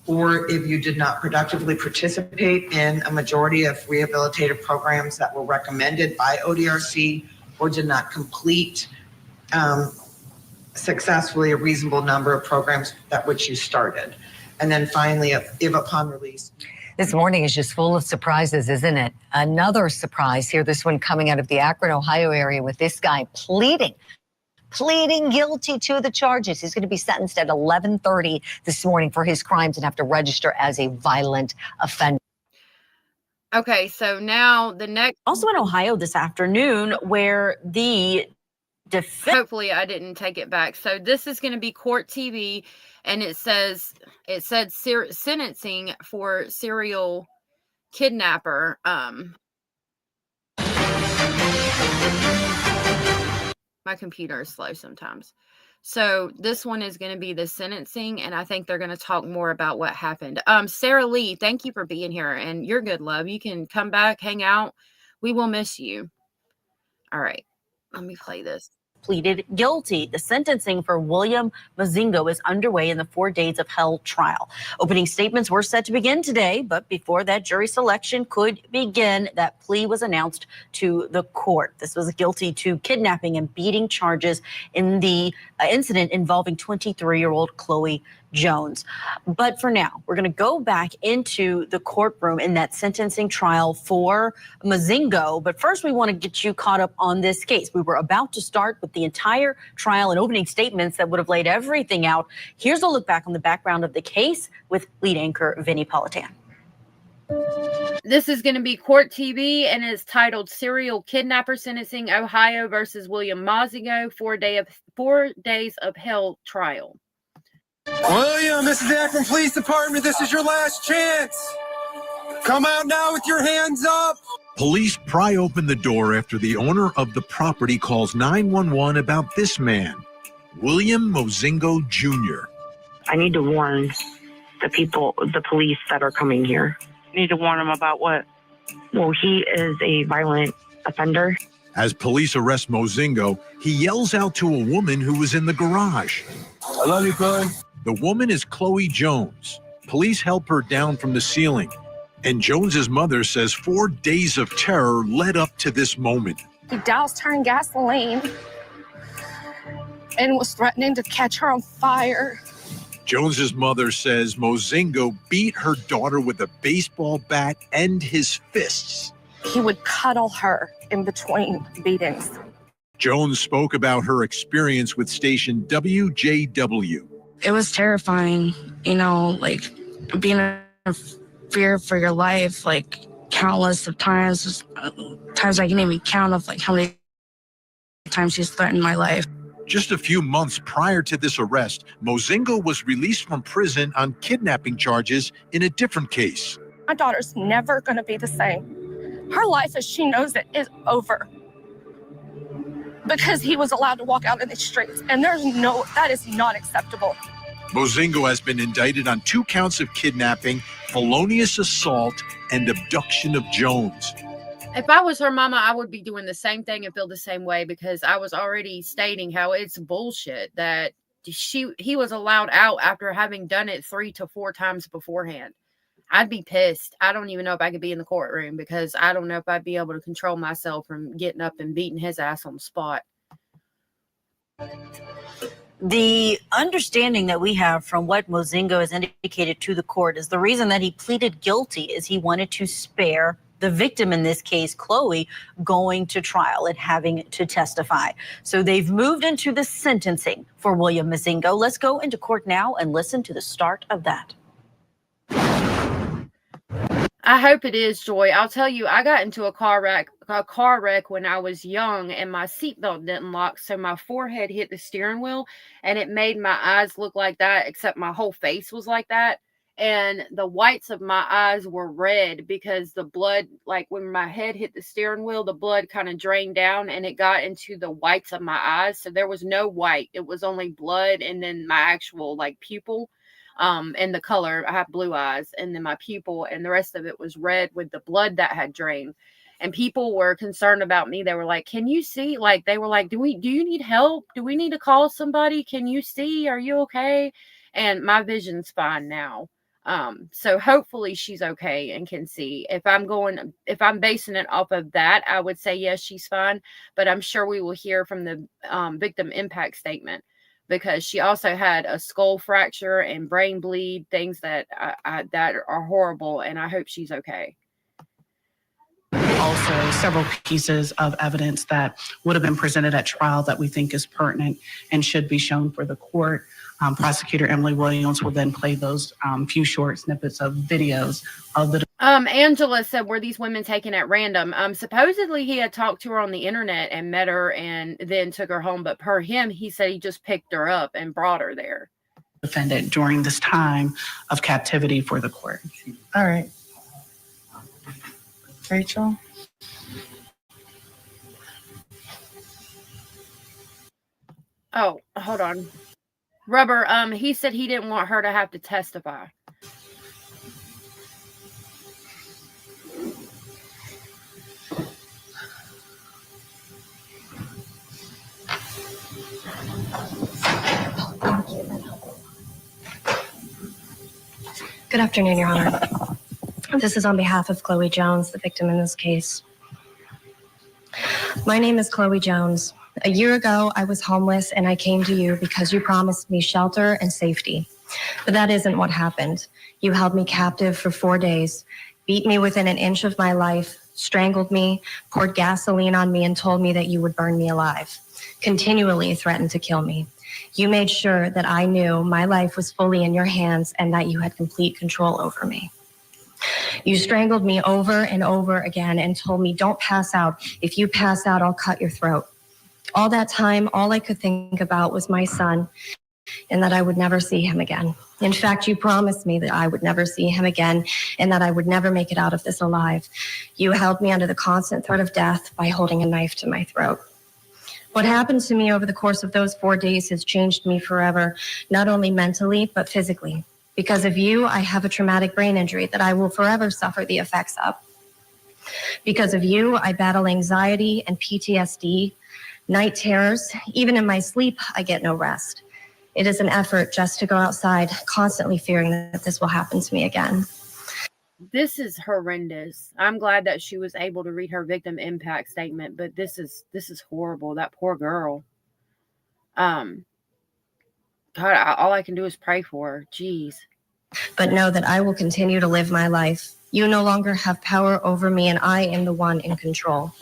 or if you did not productively participate in a majority of rehabilitative programs that were recommended by ODRC, or did not complete successfully a reasonable number of programs that which you started. And then finally, if upon release. This morning is just full of surprises, isn't it? Another surprise here, this one coming out of the Akron, Ohio area with this guy pleading guilty to the charges. He's going to be sentenced at 11:30 this morning for his crimes and have to register as a violent offender. Okay, so now the next. Also in Ohio this afternoon, where the hopefully I didn't take it back. So this is going to be Court TV, and it said sentencing for serial kidnapper. My computer is slow sometimes. So this one is going to be the sentencing, and I think they're going to talk more about what happened. Sarah Lee, thank you for being here, and you're good, love. You can come back, hang out. We will miss you. All right, let me play this. pleaded guilty. The sentencing for William Mozingo is underway in the 4 days of hell trial. Opening statements were set to begin today, but before that jury selection could begin, that plea was announced to the court. This was guilty to kidnapping and beating charges in the incident involving 23-year-old Chloe Jones. But for now, we're going to go back into the courtroom in that sentencing trial for Mozingo. But first, we want to get you caught up on this case. We were about to start with the entire trial and opening statements that would have laid everything out. Here's a look back on the background of the case with lead anchor Vinny Politan. This is going to be Court TV and is titled Serial Kidnapper Sentencing Ohio versus William Mozingo, 4 days of hell trial. William, this is the Akron Police Department. This is your last chance. Come out now with your hands up. Police pry open the door after the owner of the property calls 911 about this man, William Mozingo Jr. I need to warn the police that are coming here. Need to warn them about what? Well, he is a violent offender. As police arrest Mozingo, he yells out to a woman who was in the garage. I love you, Chloe. The woman is Chloe Jones. Police help her down from the ceiling. And Jones's mother says 4 days of terror led up to this moment. He doused her in gasoline and was threatening to catch her on fire. Jones's mother says Mozingo beat her daughter with a baseball bat and his fists. He would cuddle her in between beatings. Jones spoke about her experience with station WJW. It was terrifying, like being in fear for your life, like countless of times I can even count of like how many times he's threatened my life. Just a few months prior to this arrest, Mozingo was released from prison on kidnapping charges in a different case. My daughter's never going to be the same. Her life as she knows it is over because he was allowed to walk out in the streets, and that is not acceptable. Mozingo has been indicted on 2 counts of kidnapping, felonious assault, and abduction of Jones. If I was her mama, I would be doing the same thing and feel the same way, because I was already stating how it's bullshit that he was allowed out after having done it 3 to 4 times beforehand. I'd be pissed. I don't even know if I could be in the courtroom, because I don't know if I'd be able to control myself from getting up and beating his ass on the spot. The understanding that we have from what Mozingo has indicated to the court is the reason that he pleaded guilty is he wanted to spare the victim, in this case, Chloe, going to trial and having to testify. So they've moved into the sentencing for William Mozingo. Let's go into court now and listen to the start of that. I hope it is, Joy. I'll tell you, I got into a car wreck when I was young, and my seatbelt didn't lock, so my forehead hit the steering wheel, and it made my eyes look like that, except my whole face was like that. And the whites of my eyes were red because the blood, like when my head hit the steering wheel, the blood kind of drained down and it got into the whites of my eyes. So there was no white. It was only blood and then my actual like pupil. And the color, I have blue eyes, and then my pupil, and the rest of it was red with the blood that had drained. And people were concerned about me. They were like, can you see? Like, they were like, do you need help? Do we need to call somebody? Can you see? Are you okay? And my vision's fine now. So hopefully she's okay and can see. If I'm basing it off of that, I would say, yes, she's fine, but I'm sure we will hear from the victim impact statement, because she also had a skull fracture and brain bleed, things that that are horrible, and I hope she's okay. Also, several pieces of evidence that would have been presented at trial that we think is pertinent and should be shown for the court. Prosecutor Emily Williams will then play those few short snippets of videos of the. Angela said, were these women taken at random? Supposedly he had talked to her on the internet and met her and then took her home. But per him, he said he just picked her up and brought her there. Defendant during this time of captivity for the court. All right. Rachel. Oh, hold on. Rubber, he said he didn't want her to have to testify. Good afternoon, Your Honor. This is on behalf of Chloe Jones, the victim in this case. My name is Chloe Jones. A year ago, I was homeless and I came to you because you promised me shelter and safety. But that isn't what happened. You held me captive for 4 days, beat me within an inch of my life, strangled me, poured gasoline on me, and told me that you would burn me alive. Continually threatened to kill me. You made sure that I knew my life was fully in your hands and that you had complete control over me. You strangled me over and over again and told me, don't pass out. If you pass out, I'll cut your throat. All that time, all I could think about was my son and that I would never see him again. In fact, you promised me that I would never see him again and that I would never make it out of this alive. You held me under the constant threat of death by holding a knife to my throat. What happened to me over the course of those 4 days has changed me forever, not only mentally, but physically. Because of you, I have a traumatic brain injury that I will forever suffer the effects of. Because of you, I battle anxiety and PTSD, night terrors. Even in my sleep, I get no rest. It is an effort just to go outside, constantly fearing that this will happen to me again. This is horrendous. I'm glad that she was able to read her victim impact statement, but this is horrible. That poor girl. God, all I can do is pray for her. Jeez. But know that I will continue to live my life. You no longer have power over me, and I am the one in control.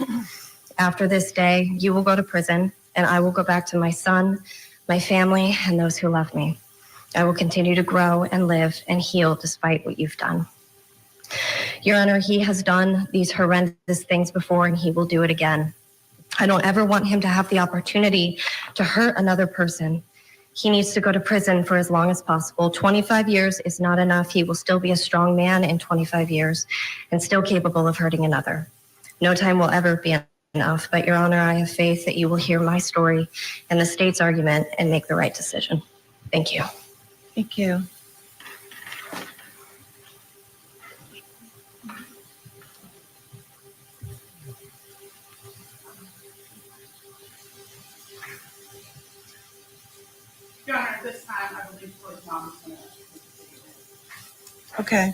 After this day, you will go to prison, and I will go back to my son, my family, and those who love me. I will continue to grow and live and heal despite what you've done. Your Honor, he has done these horrendous things before, and he will do it again. I don't ever want him to have the opportunity to hurt another person. He needs to go to prison for as long as possible. 25 years is not enough. He will still be a strong man in 25 years and still capable of hurting another. No time will ever be enough, but Your Honor, I have faith that you will hear my story and the state's argument and make the right decision. Thank you. Thank you. Your Honor, at this time, I believe Court Mom is going to. Okay.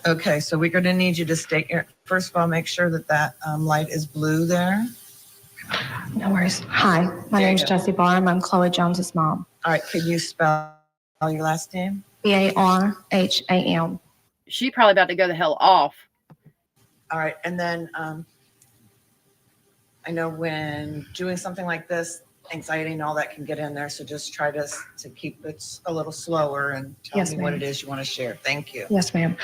Okay, so we're going to need you to state your, first of all, make sure that that light is blue there. No worries. Hi, my name is Jessie Barham. I'm Chloe Jones's mom. All right, could you spell your last name? Barham. She probably about to go the hell off. All right, and then I know when doing something like this, anxiety and all that can get in there, so just try to keep it a little slower and tell Yes, me what ma'am. it is you want to share. Thank you. Yes, ma'am.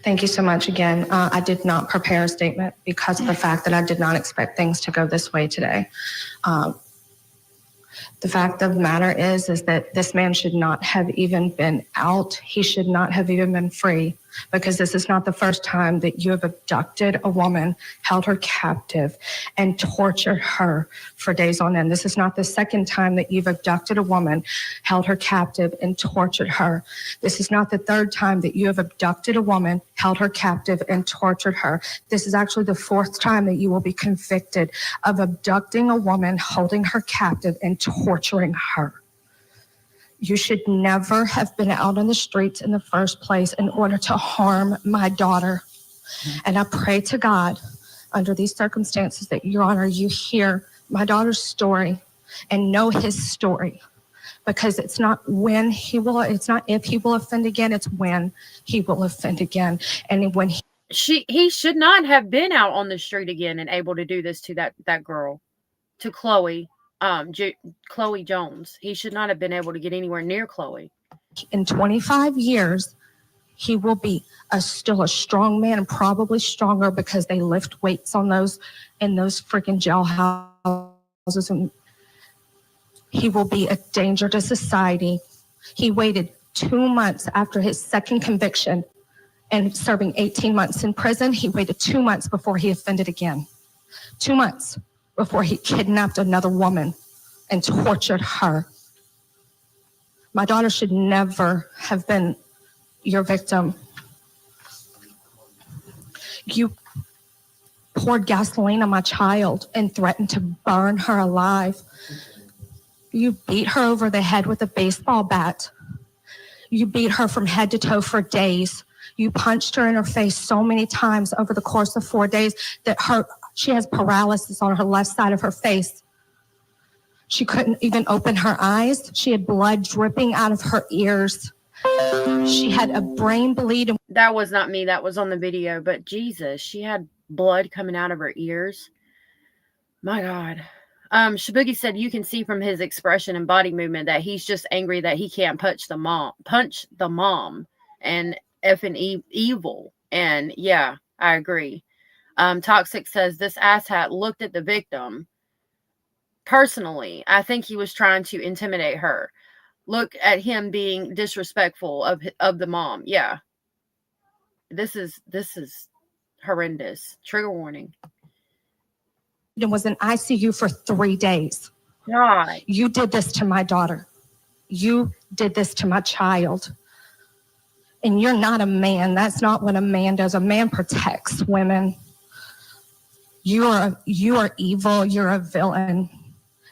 Thank you so much again. I did not prepare a statement because of the fact that I did not expect things to go this way today. The fact of the matter is that this man should not have even been out. He should not have even been free, because this is not the first time that you have abducted a woman, held her captive, and tortured her for days on end. This is not the second time that you've abducted a woman, held her captive, and tortured her. This is not the third time that you have abducted a woman, held her captive, and tortured her. This is actually the fourth time that you will be convicted of abducting a woman, holding her captive, and torturing her. You should never have been out on the streets in the first place in order to harm my daughter. And I pray to God under these circumstances that, Your Honor, you hear my daughter's story and know his story, because it's not it's not if he will offend again, it's when he will offend again. And when he should not have been out on the street again and able to do this to that girl, to Chloe. Chloe Jones. He should not have been able to get anywhere near Chloe. In 25 years, he will be still a strong man, and probably stronger, because they lift weights on those in those freaking jailhouses. And he will be a danger to society. He waited 2 months after his second conviction and serving 18 months in prison. He waited 2 months before he offended again. 2 months before he kidnapped another woman and tortured her. My daughter should never have been your victim. You poured gasoline on my child and threatened to burn her alive. You beat her over the head with a baseball bat. You beat her from head to toe for days. You punched her in her face so many times over the course of 4 days that she has paralysis on her left side of her face. She couldn't even open her eyes. She had blood dripping out of her ears. She had a brain bleed. That was not me. That was on the video. But Jesus, she had blood coming out of her ears. My God. Shabugi said you can see from his expression and body movement that he's just angry that he can't punch the mom and effing evil. And yeah, I agree. Toxic says this asshat looked at the victim. Personally, I think he was trying to intimidate her. Look at him being disrespectful of the mom. Yeah. This is horrendous. Trigger warning. And was in ICU for 3 days. God. You did this to my daughter. You did this to my child. And you're not a man. That's not what a man does. A man protects women. You are evil. You're a villain.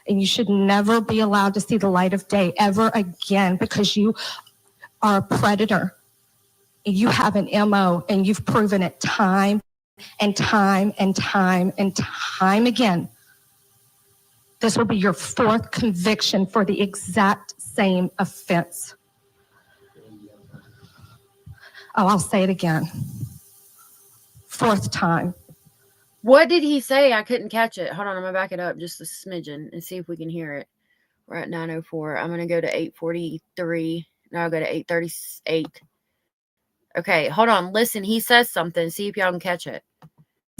And you should never be allowed to see the light of day ever again because you are a predator. You have an MO and you've proven it time and time and time and time again. This will be your 4th conviction for the exact same offense. Oh, I'll say it again. 4th time. What did he say? I couldn't catch it. Hold on, I'm going to back it up just a smidgen and see if we can hear it. We're at 9:04. I'm going to go to 8:43. Now I'll go to 8:38. Okay, hold on. Listen, he says something. See if y'all can catch it.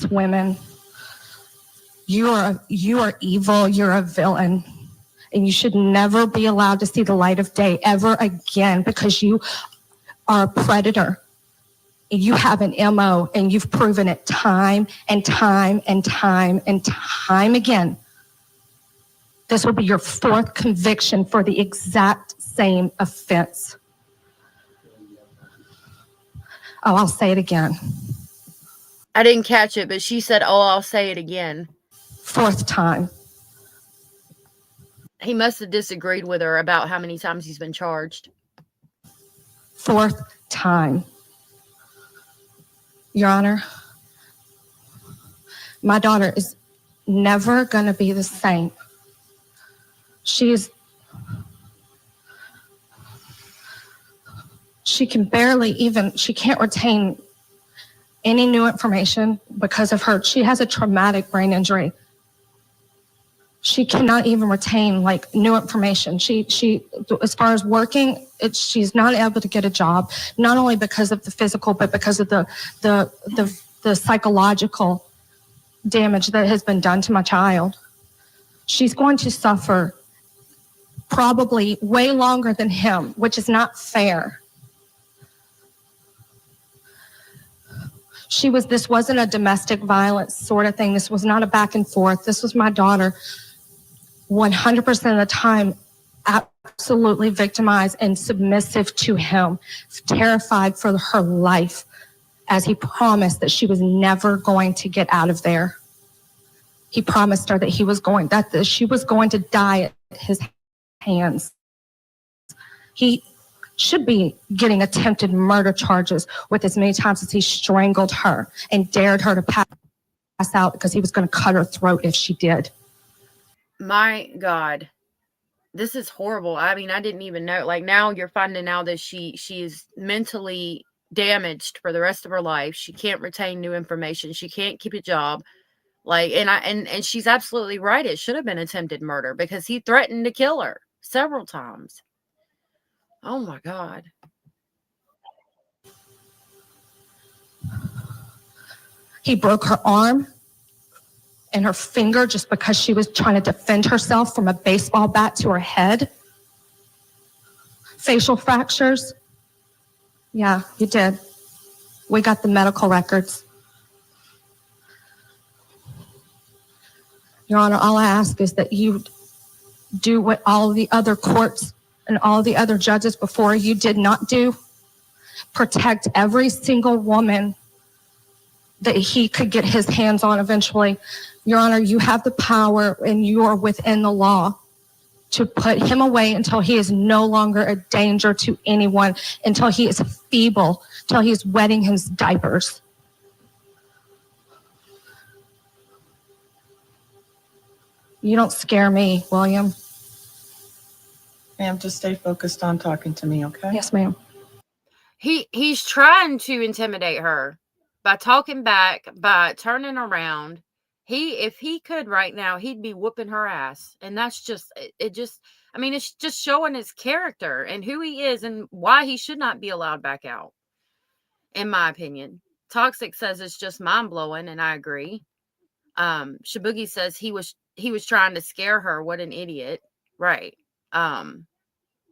Women, you are evil. You're a villain. And you should never be allowed to see the light of day ever again because you are a predator. You have an MO and you've proven it time and time and time and time again. This will be your 4th conviction for the exact same offense. Oh, I'll say it again. I didn't catch it, but she said, oh, I'll say it again. 4th time. He must have disagreed with her about how many times he's been charged. 4th time. Your Honor, my daughter is never going to be the same. She can't retain any new information because of she has a traumatic brain injury. She cannot even retain new information. She as far as working, she's not able to get a job, not only because of the physical, but because of the psychological damage that has been done to my child. She's going to suffer probably way longer than him, which is not fair. This wasn't a domestic violence sort of thing. This was not a back and forth. This was my daughter 100% of the time absolutely victimized and submissive to him, terrified for her life as he promised that she was never going to get out of there. He promised her that she was going to die at his hands. He should be getting attempted murder charges with as many times as he strangled her and dared her to pass out because he was going to cut her throat if she did. My God, this is horrible. I mean, I didn't even know. Now you're finding out that she is mentally damaged for the rest of her life. She can't retain new information. She can't keep a job. And she's absolutely right. It should have been attempted murder because he threatened to kill her several times. Oh my God. He broke her arm and her finger just because she was trying to defend herself from a baseball bat to her head. Facial fractures. Yeah, you did. We got the medical records. Your Honor, all I ask is that you do what all the other courts and all the other judges before you did not do. Protect every single woman that he could get his hands on eventually. Your Honor, you have the power and you are within the law to put him away until he is no longer a danger to anyone, until he is feeble, until he is wetting his diapers. You don't scare me, William. Ma'am, just stay focused on talking to me, okay? Yes, ma'am. He's trying to intimidate her by talking back, by turning around. If he could right now, he'd be whooping her ass. And that's just, it's just showing his character and who he is and why he should not be allowed back out, in my opinion. Toxic says it's just mind blowing, and I agree. Shabugi says he was trying to scare her. What an idiot. Right.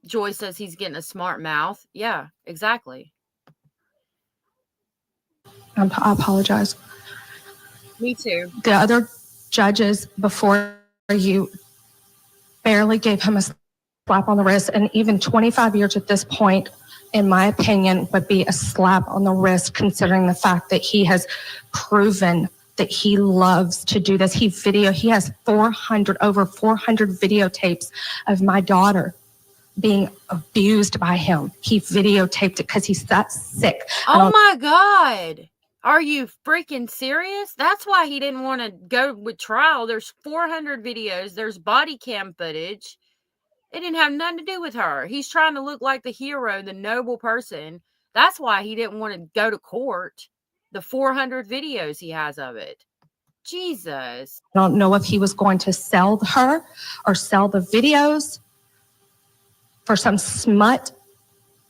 Joy says he's getting a smart mouth. Yeah, exactly. I apologize. Me too. The other judges before you barely gave him a slap on the wrist, and even 25 years at this point, in my opinion, would be a slap on the wrist, considering the fact that he has proven that he loves to do this. He has over 400 videotapes of my daughter being abused by him. He videotaped it because he's that sick. Oh my God. Are you freaking serious? That's why he didn't want to go with trial. There's 400 videos. There's body cam footage. It didn't have nothing to do with her. He's trying to look like the hero, the noble person. That's why he didn't want to go to court. The 400 videos he has of it. Jesus. I don't know if he was going to sell her or sell the videos for some smut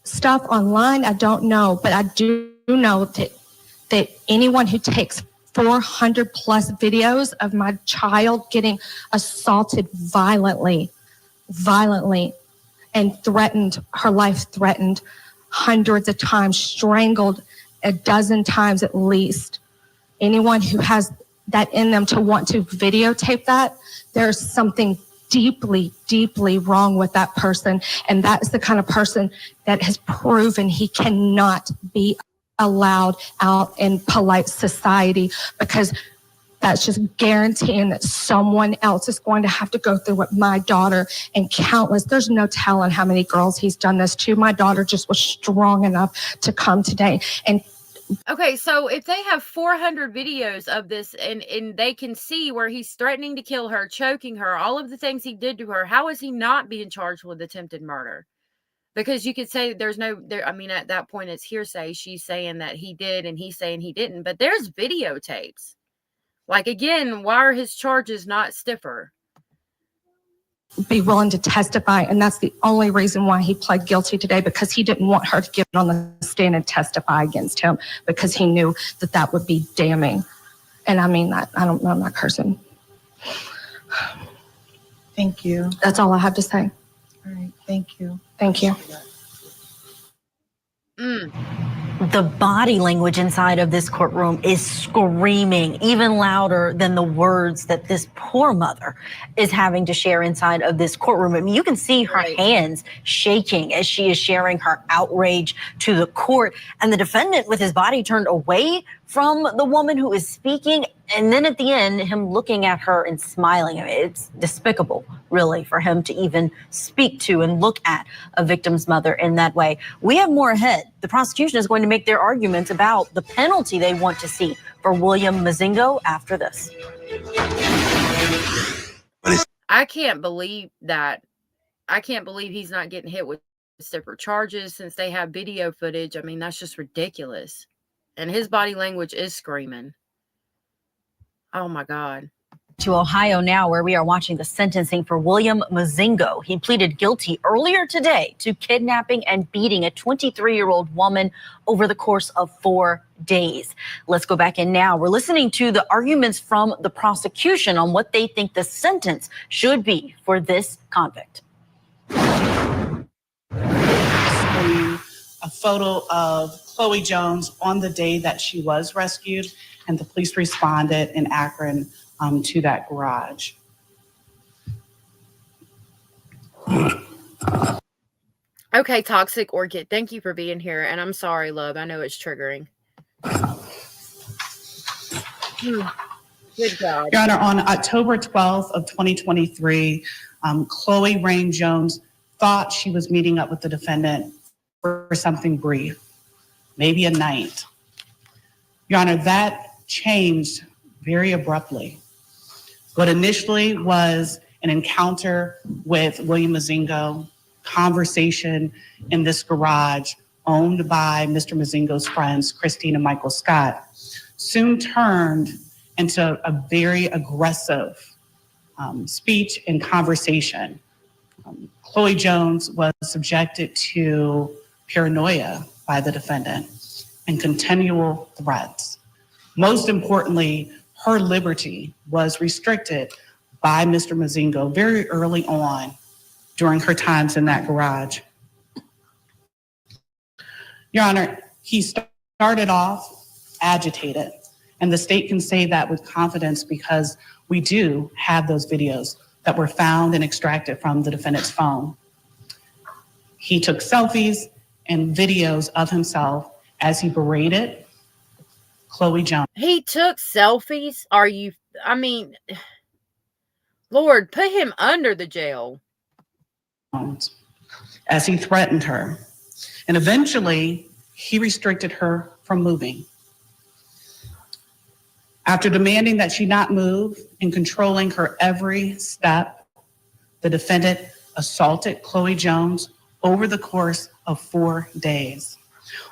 stuff online. I don't know, but I do know that anyone who takes 400 plus videos of my child getting assaulted violently, and threatened, her life threatened hundreds of times, strangled a dozen times at least. Anyone who has that in them to want to videotape that, there's something deeply, deeply wrong with that person. And that's the kind of person that has proven he cannot be allowed out in polite society, because that's just guaranteeing that someone else is going to have to go through what my daughter and countless, there's no telling how many girls he's done this to. My daughter just was strong enough to come today. And okay, so if they have 400 videos of this and they can see where he's threatening to kill her, choking her, all of the things he did to her, how is he not being charged with attempted murder? Because you could say at that point it's hearsay. She's saying that he did and he's saying he didn't, but there's videotapes. Like, again, why are his charges not stiffer? be willing to testify, and that's the only reason why he pled guilty today, because he didn't want her to get on the stand and testify against him, because he knew that that would be damning. And I mean that. I'm not cursing. Thank you. That's all I have to say. All right. Thank you. Thank you. The body language inside of this courtroom is screaming even louder than the words that this poor mother is having to share inside of this courtroom. I mean, you can see her hands shaking as she is sharing her outrage to the court, and the defendant with his body turned away from the woman who is speaking, and then at the end, him looking at her and smiling. I mean, it's despicable, really, for him to even speak to and look at a victim's mother in that way. We have more ahead. The prosecution is going to make their arguments about the penalty they want to see for William Mozingo after this. I can't believe that. I can't believe he's not getting hit with stiffer charges since they have video footage. I mean, that's just ridiculous. And his body language is screaming. Oh, my God. To Ohio now, where we are watching the sentencing for William Mozingo. He pleaded guilty earlier today to kidnapping and beating a 23-year-old woman over the course of 4 days. Let's go back in now. We're listening to the arguments from the prosecution on what they think the sentence should be for this convict. A photo of Chloe Jones on the day that she was rescued, and the police responded in Akron to that garage. Okay, Toxic Orchid, thank you for being here. And I'm sorry, love. I know it's triggering. Good God. Your Honor, on October 12th of 2023, Chloe Rain Jones thought she was meeting up with the defendant for something brief, maybe a night. Your Honor, that changed very abruptly. What initially was an encounter with William Mozingo, conversation in this garage owned by Mr. Mozingo's friends, Christine and Michael Scott, soon turned into a very aggressive speech and conversation. Chloe Jones was subjected to paranoia by the defendant and continual threats. Most importantly, her liberty was restricted by Mr. Mozingo very early on during her times in that garage. Your Honor, he started off agitated, and the state can say that with confidence because we do have those videos that were found and extracted from the defendant's phone. He took selfies and videos of himself as he berated Chloe Jones. He took selfies? Lord, put him under the jail. As he threatened her. And eventually, he restricted her from moving. After demanding that she not move and controlling her every step, the defendant assaulted Chloe Jones over the course of 4 days.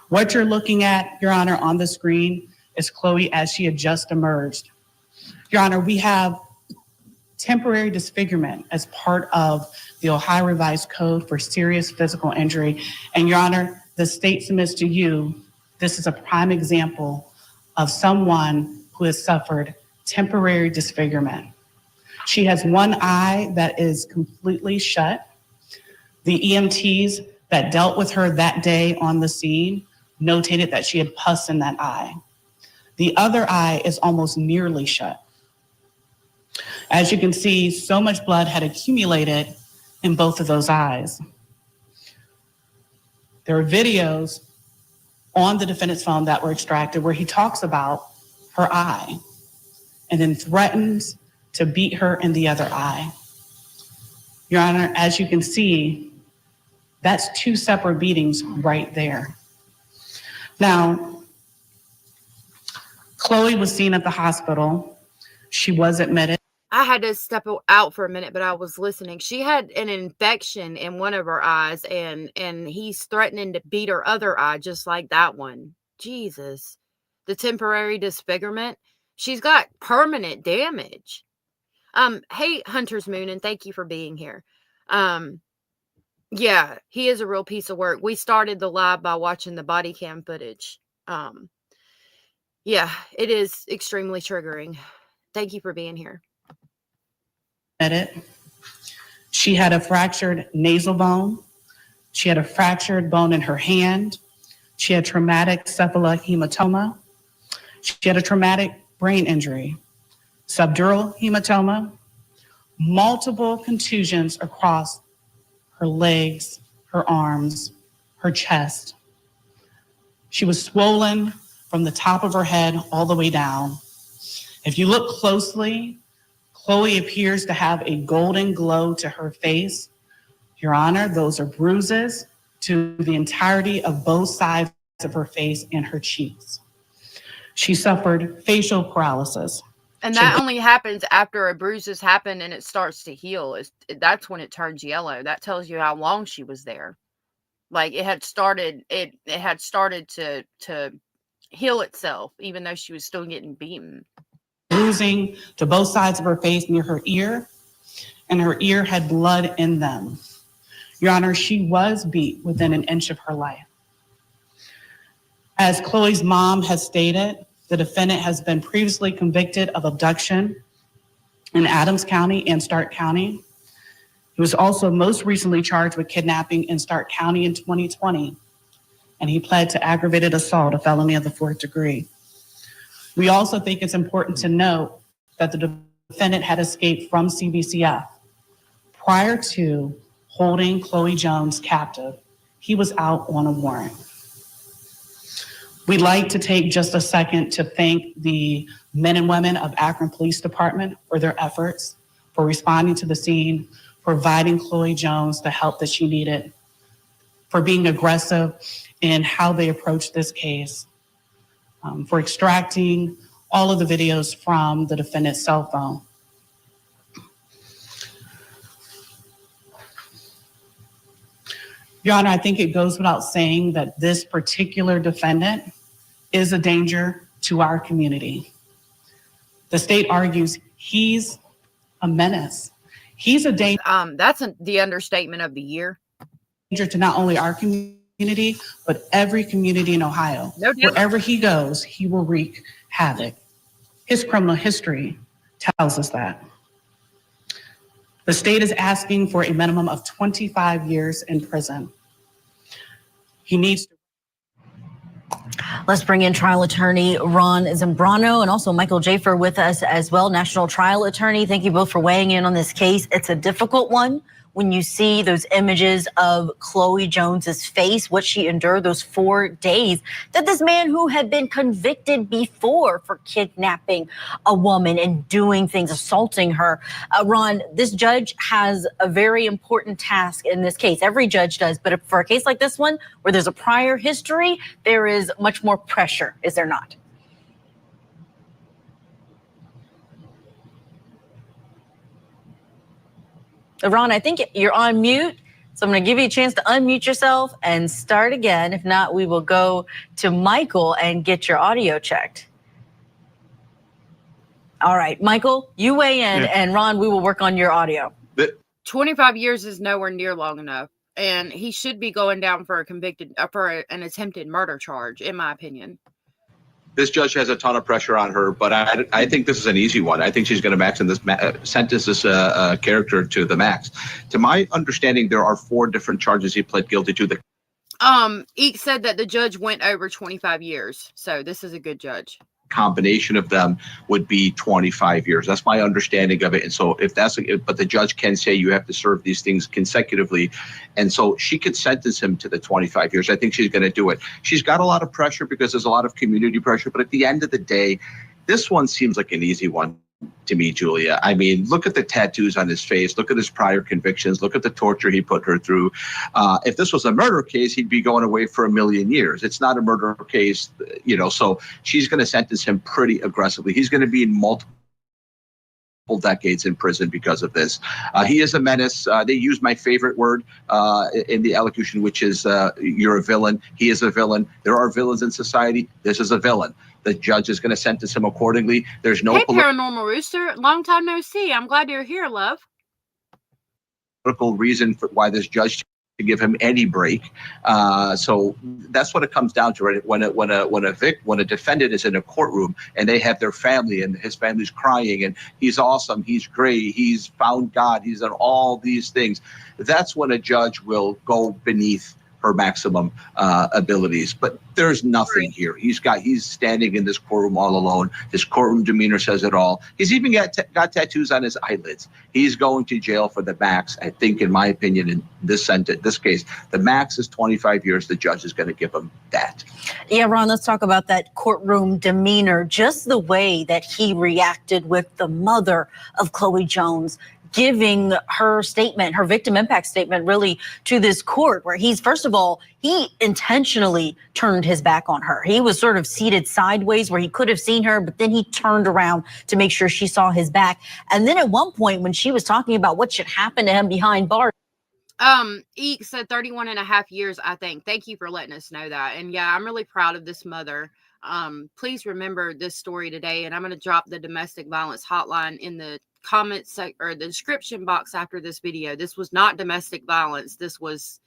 What you're looking at, Your Honor, on the screen is Chloe as she had just emerged. Your Honor, we have temporary disfigurement as part of the Ohio Revised Code for serious physical injury. And Your Honor, the state submits to you, this is a prime example of someone who has suffered temporary disfigurement. She has one eye that is completely shut. The EMTs that dealt with her that day on the scene notated that she had pus in that eye. The other eye is almost nearly shut. As you can see, so much blood had accumulated in both of those eyes. There are videos on the defendant's phone that were extracted where he talks about her eye and then threatens to beat her in the other eye. Your Honor, as you can see, that's 2 separate beatings right there. Now, Chloe was seen at the hospital. She was admitted. I had to step out for a minute, but I was listening. She had an infection in one of her eyes, and he's threatening to beat her other eye just like that one. Jesus. The temporary disfigurement. She's got permanent damage. Hey, Hunter's Moon, and thank you for being here. Yeah, he is a real piece of work. We started the live by watching the body cam footage. Yeah, it is extremely triggering. Thank you for being here. She had a fractured nasal bone. She had a fractured bone in her hand. She had traumatic cephalohematoma. She had a traumatic brain injury, subdural hematoma, multiple contusions across her legs, her arms, her chest. She was swollen from the top of her head all the way down. If you look closely, Chloe appears to have a golden glow to her face. Your Honor, those are bruises to the entirety of both sides of her face and her cheeks. She suffered facial paralysis. And that only happens after a bruise has happened and it starts to heal. That's when it turns yellow. That tells you how long she was there. Like it had started to heal itself, even though she was still getting beaten. Bruising to both sides of her face near her ear, and her ear had blood in them. Your Honor, she was beat within an inch of her life. As Chloe's mom has stated, the defendant has been previously convicted of abduction in Adams County and Stark County. He was also most recently charged with kidnapping in Stark County in 2020, and he pled to aggravated assault, a felony of the 4th degree. We also think it's important to note that the defendant had escaped from CBCF. Prior to holding Chloe Jones captive, he was out on a warrant. We'd like to take just a second to thank the men and women of Akron Police Department for their efforts, for responding to the scene, providing Chloe Jones the help that she needed, for being aggressive in how they approached this case, for extracting all of the videos from the defendant's cell phone. Your Honor, I think it goes without saying that this particular defendant is a danger to our community. The state argues he's a menace. He's a danger. That's the understatement of the year. Danger to not only our community, but every community in Ohio. No doubt. Wherever he goes, he will wreak havoc. His criminal history tells us that. The state is asking for a minimum of 25 years in prison. He needs to. Let's bring in trial attorney Ron Zambrano and also Michael Jafer with us as well, national trial attorney. Thank you both for weighing in on this case. It's a difficult one when you see those images of Chloe Jones's face, what she endured those 4 days, that this man who had been convicted before for kidnapping a woman and doing things, assaulting her. Ron, this judge has a very important task in this case. Every judge does, but for a case like this one, where there's a prior history, there is much more pressure, is there not? Ron, I think you're on mute, so I'm going to give you a chance to unmute yourself and start again. If not, we will go to Michael and get your audio checked. All right, Michael, you weigh in, and Ron, we will work on your audio. 25 years is nowhere near long enough, and he should be going down for an attempted murder charge, in my opinion. This judge has a ton of pressure on her, but I think this is an easy one. I think she's going to sentence this character to the max. To my understanding, there are 4 different charges he pled guilty to. Eek said that the judge went over 25 years, so this is a good judge. Combination of them would be 25 years. That's my understanding of it. And so but the judge can say you have to serve these things consecutively. And so she could sentence him to the 25 years. I think she's going to do it. She's got a lot of pressure because there's a lot of community pressure. But at the end of the day, this one seems like an easy one to me, Julia. I mean, look at the tattoos on his face. Look at his prior convictions. Look at the torture he put her through. If this was a murder case, he'd be going away for 1,000,000 years. It's not a murder case, so she's going to sentence him pretty aggressively. He's going to be in multiple decades in prison because of this. He is a menace. They use my favorite word in the elocution, which is you're a villain. He is a villain. There are villains in society. This is a villain. The judge is going to sentence him accordingly. There's no Paranormal Rooster, long time no see. I'm glad you're here, love. political reason for why this judge to give him any break. So that's what it comes down to, right? When a defendant is in a courtroom and they have their family and his family's crying and he's awesome, he's great, he's found God, he's done all these things. That's when a judge will go beneath her maximum abilities. But there's nothing here. He's standing in this courtroom all alone. His courtroom demeanor says it all. He's even got tattoos on his eyelids. He's going to jail for the max. I think, in my opinion, in this case, the max is 25 years. The judge is going to give him that. Yeah, Ron, let's talk about that courtroom demeanor. Just the way that he reacted with the mother of Chloe Jones, giving her statement, her victim impact statement, really to this court, where first of all, he intentionally turned his back on her. He was sort of seated sideways where he could have seen her, but then he turned around to make sure she saw his back. And then at one point when she was talking about what should happen to him behind bars, Eek said 31 and a half years, I think. Thank you for letting us know that. And yeah, I'm really proud of this mother. Please remember this story today, and I'm going to drop the domestic violence hotline in the comments or the description box after this video. This was not domestic violence. This was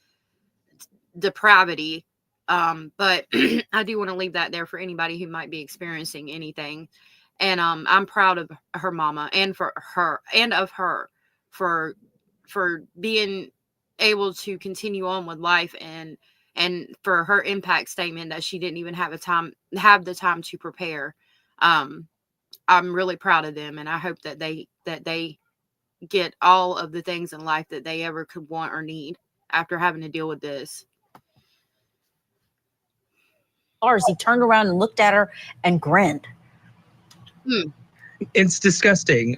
depravity. But I do want to leave that there for anybody who might be experiencing anything. And I'm proud of her mama and of her for being able to continue on with life, and for her impact statement that she didn't even have the time to prepare. I'm really proud of them, and I hope that they get all of the things in life that they ever could want or need after having to deal with this. Bars. He turned around and looked at her and grinned. It's disgusting.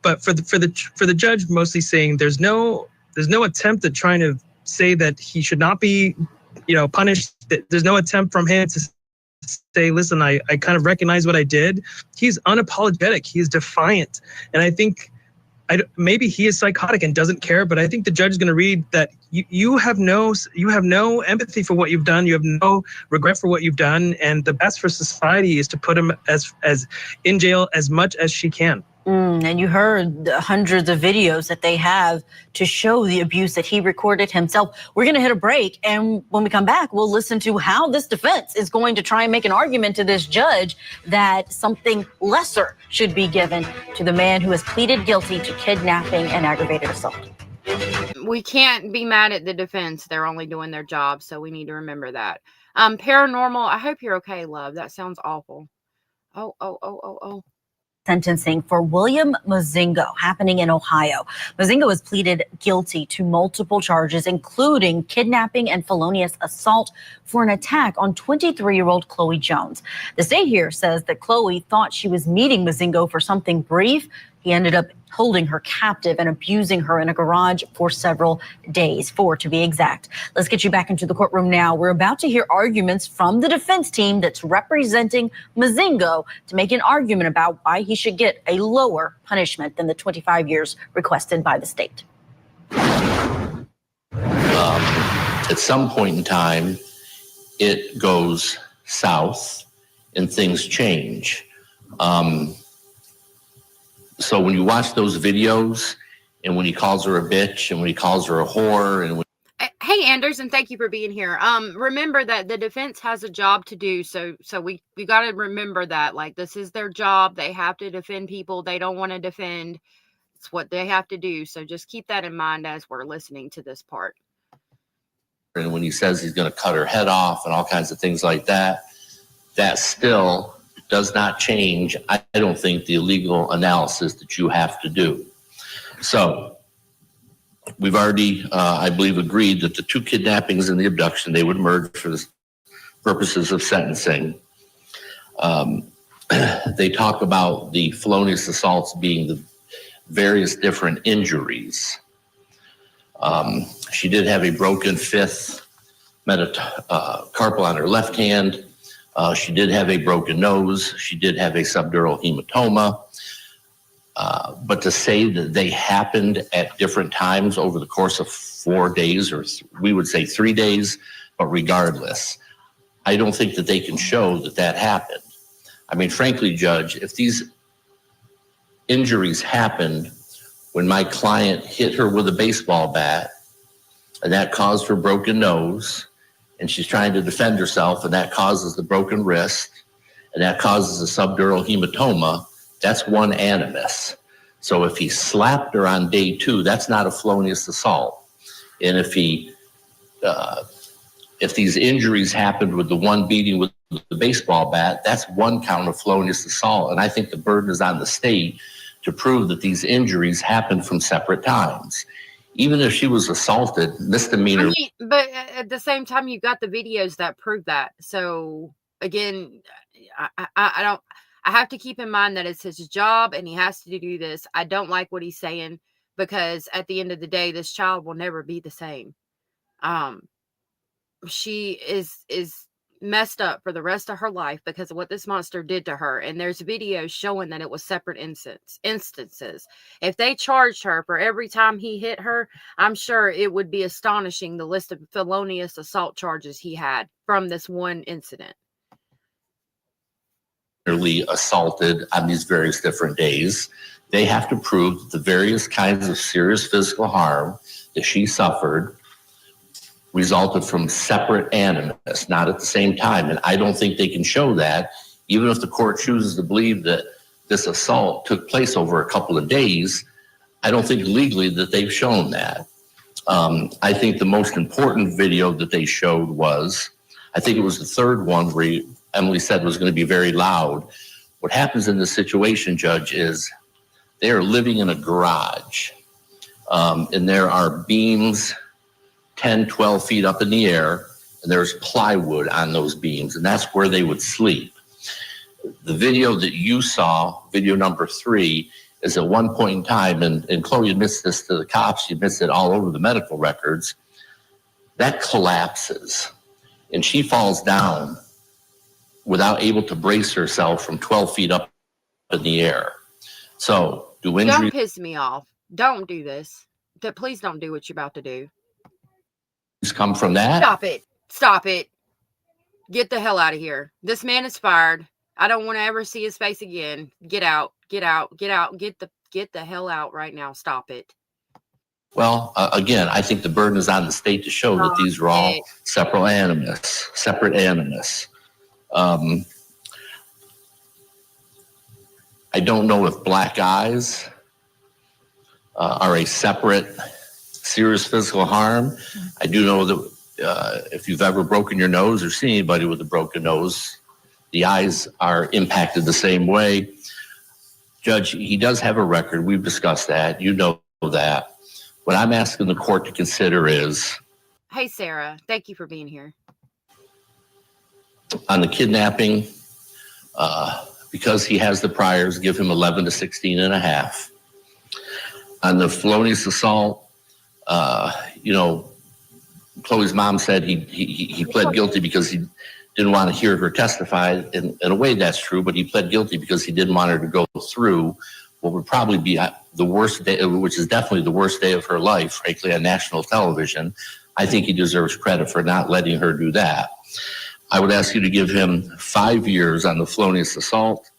But for the judge mostly saying there's no attempt at trying to say that he should not be, punished. There's no attempt from him to say, listen, I kind of recognize what I did. He's unapologetic. He is defiant. And I think maybe he is psychotic and doesn't care, but I think the judge is going to read that you have no empathy for what you've done. You have no regret for what you've done. And the best for society is to put him as in jail as much as she can. And you heard the hundreds of videos that they have to show the abuse that he recorded himself. We're going to hit a break. And when we come back, we'll listen to how this defense is going to try and make an argument to this judge that something lesser should be given to the man who has pleaded guilty to kidnapping and aggravated assault. We can't be mad at the defense. They're only doing their job. So we need to remember that. Paranormal, I hope you're okay, love. That sounds awful. Oh. Sentencing for William Mozingo happening in Ohio. Mozingo has pleaded guilty to multiple charges, including kidnapping and felonious assault for an attack on 23-year-old Chloe Jones. The state here says that Chloe thought she was meeting Mozingo for something brief. He ended up holding her captive and abusing her in a garage for several days, 4 to be exact. Let's get you back into the courtroom now. We're about to hear arguments from the defense team that's representing Mozingo to make an argument about why he should get a lower punishment than the 25 years requested by the state. At some point in time, it goes south and things change. So when you watch those videos and when he calls her a bitch and when he calls her a whore and Hey, Anders, and thank you for being here. Remember that the defense has a job to do. So we got to remember that, like, this is their job. They have to defend people they don't want to defend. It's what they have to do. So just keep that in mind as we're listening to this part. and when he says he's going to cut her head off and all kinds of things like that, that still does not change, I don't think, the legal analysis that you have to do. So we've already, I believe, agreed that the two kidnappings and the abduction, they would merge for the purposes of sentencing. They talk about the felonious assaults being the various different injuries. She did have a broken fifth metacarpal on her left hand. She did have a broken nose. She did have a subdural hematoma. But to say that they happened at different times over the course of 4 days, or we would say 3 days, but regardless, I don't think that they can show that that happened. I mean, frankly, Judge, if these injuries happened when my client hit her with a baseball bat and that caused her broken nose, and she's trying to defend herself and that causes the broken wrist and that causes a subdural hematoma, that's one animus. So if he slapped her on day 2, that's not a felonious assault. And if these injuries happened with the one beating with the baseball bat, that's one count of felonious assault. And I think the burden is on the state to prove that these injuries happened from separate times. Even if she was assaulted, misdemeanor. I mean, but at the same time, you've got the videos that prove that. So again, I have to keep in mind that it's his job and he has to do this. I don't like what he's saying because at the end of the day, this child will never be the same. She is messed up for the rest of her life because of what this monster did to her. And there's videos showing that it was separate instances. If they charged her for every time he hit her, I'm sure it would be astonishing the list of felonious assault charges he had from this one incident. Assaulted on these various different days, they have to prove that the various kinds of serious physical harm that she suffered resulted from separate animus, not at the same time. And I don't think they can show that, even if the court chooses to believe that this assault took place over a couple of days. I don't think legally that they've shown that. I think the most important video that they showed was, I think it was the third one where Emily said was going to be very loud. What happens in this situation, Judge, is they are living in a garage, and there are beams 10, 12 feet up in the air, and there's plywood on those beams, and that's where they would sleep. The video that you saw, video number 3, is at one point in time, and Chloe admits this to the cops, she admits it all over the medical records, that collapses, and she falls down without able to brace herself from 12 feet up in the air. So, do injuries... Don't piss me off. Don't do this. Please don't do what you're about to do. come from that? Stop it. Stop it. Get the hell out of here. This man is fired. I don't want to ever see his face again. Get out. Get out. Get out. Get the hell out right now. Stop it. Well, again, I think the burden is on the state to show that these are all separate animus. I don't know if black eyes are a separate serious physical harm. I do know that if you've ever broken your nose or seen anybody with a broken nose, the eyes are impacted the same way. Judge, he does have a record. We've discussed that. You know that. What I'm asking the court to consider is... Hey, Sarah. Thank you for being here. On the kidnapping, because he has the priors, give him 11 to 16 and a half. On the felonious assault, Chloe's mom said he pled guilty because he didn't want to hear her testify. In a way, that's true, but he pled guilty because he didn't want her to go through what would probably be the worst day, which is definitely the worst day of her life, frankly, on national television. I think he deserves credit for not letting her do that. I would ask you to give him 5 years on the felonious assault,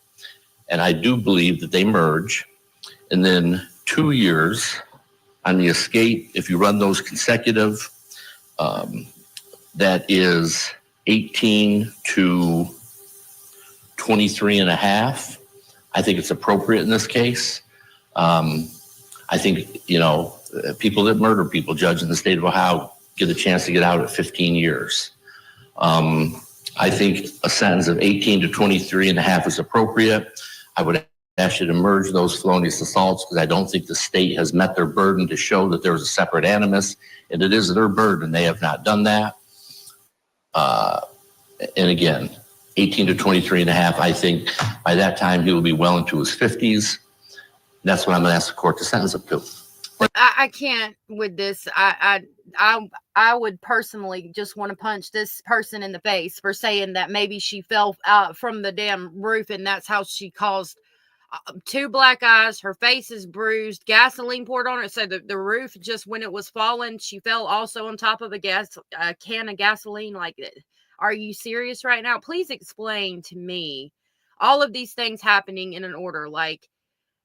and I do believe that they merge, and then 2 years on the escape. If you run those consecutive, that is 18 to 23 and a half. I think it's appropriate in this case. I think, people that murder people, Judge, in the state of Ohio, get a chance to get out at 15 years. I think a sentence of 18 to 23 and a half is appropriate. I would ask you to merge those felonious assaults because I don't think the state has met their burden to show that there's a separate animus, and it is their burden. They have not done that. And again, 18 to 23 and a half, I think by that time he will be well into his 50s. That's what I'm going to ask the court to sentence him to. I can't with this. I would personally just want to punch this person in the face for saying that maybe she fell out from the damn roof and that's how she caused 2 black eyes. Her face is bruised, gasoline poured on it. So the roof, just when it was falling, she fell also on top of a can of gasoline. Like, are you serious right now? Please explain to me all of these things happening in an order. Like,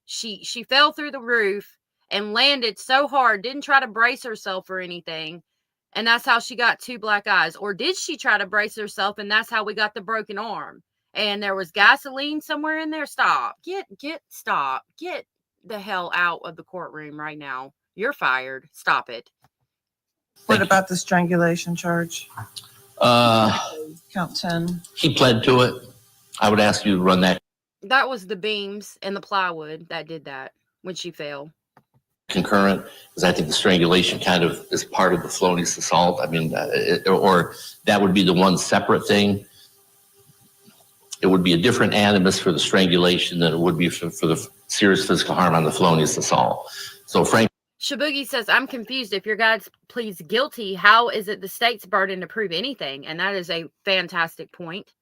she fell through the roof and landed so hard, didn't try to brace herself or anything, and that's how she got 2 black eyes. Or did she try to brace herself and that's how we got the broken arm? And there was gasoline somewhere in there? Stop. Stop. Get the hell out of the courtroom right now. You're fired. Stop it. What about the strangulation charge? Count 10. He pled to it. I would ask you to run that That was the beams and the plywood that did that when she fell. concurrent, because I think the strangulation kind of is part of the felonious assault. I mean, or that would be the one separate thing. It would be a different animus for the strangulation than it would be for the serious physical harm on the felonious assault. So, frankly, Shabugi says, I'm confused. If your guy pleads guilty, how is it the state's burden to prove anything? And that is a fantastic point.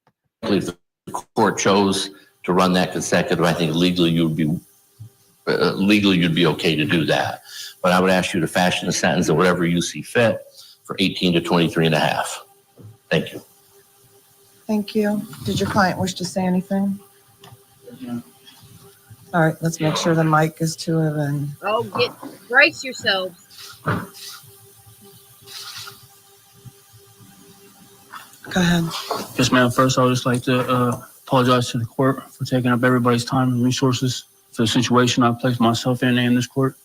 if the court chose to run that consecutive, I think legally you'd be okay to do that. But I would ask you to fashion a sentence of whatever you see fit for 18 to 23 and a half. Thank you. Thank you. Did your client wish to say anything? All right, let's make sure the mic is to it and Brace yourselves. go ahead. Yes, ma'am. First, I would just like to apologize to the court for taking up everybody's time and resources for the situation I placed myself in this court.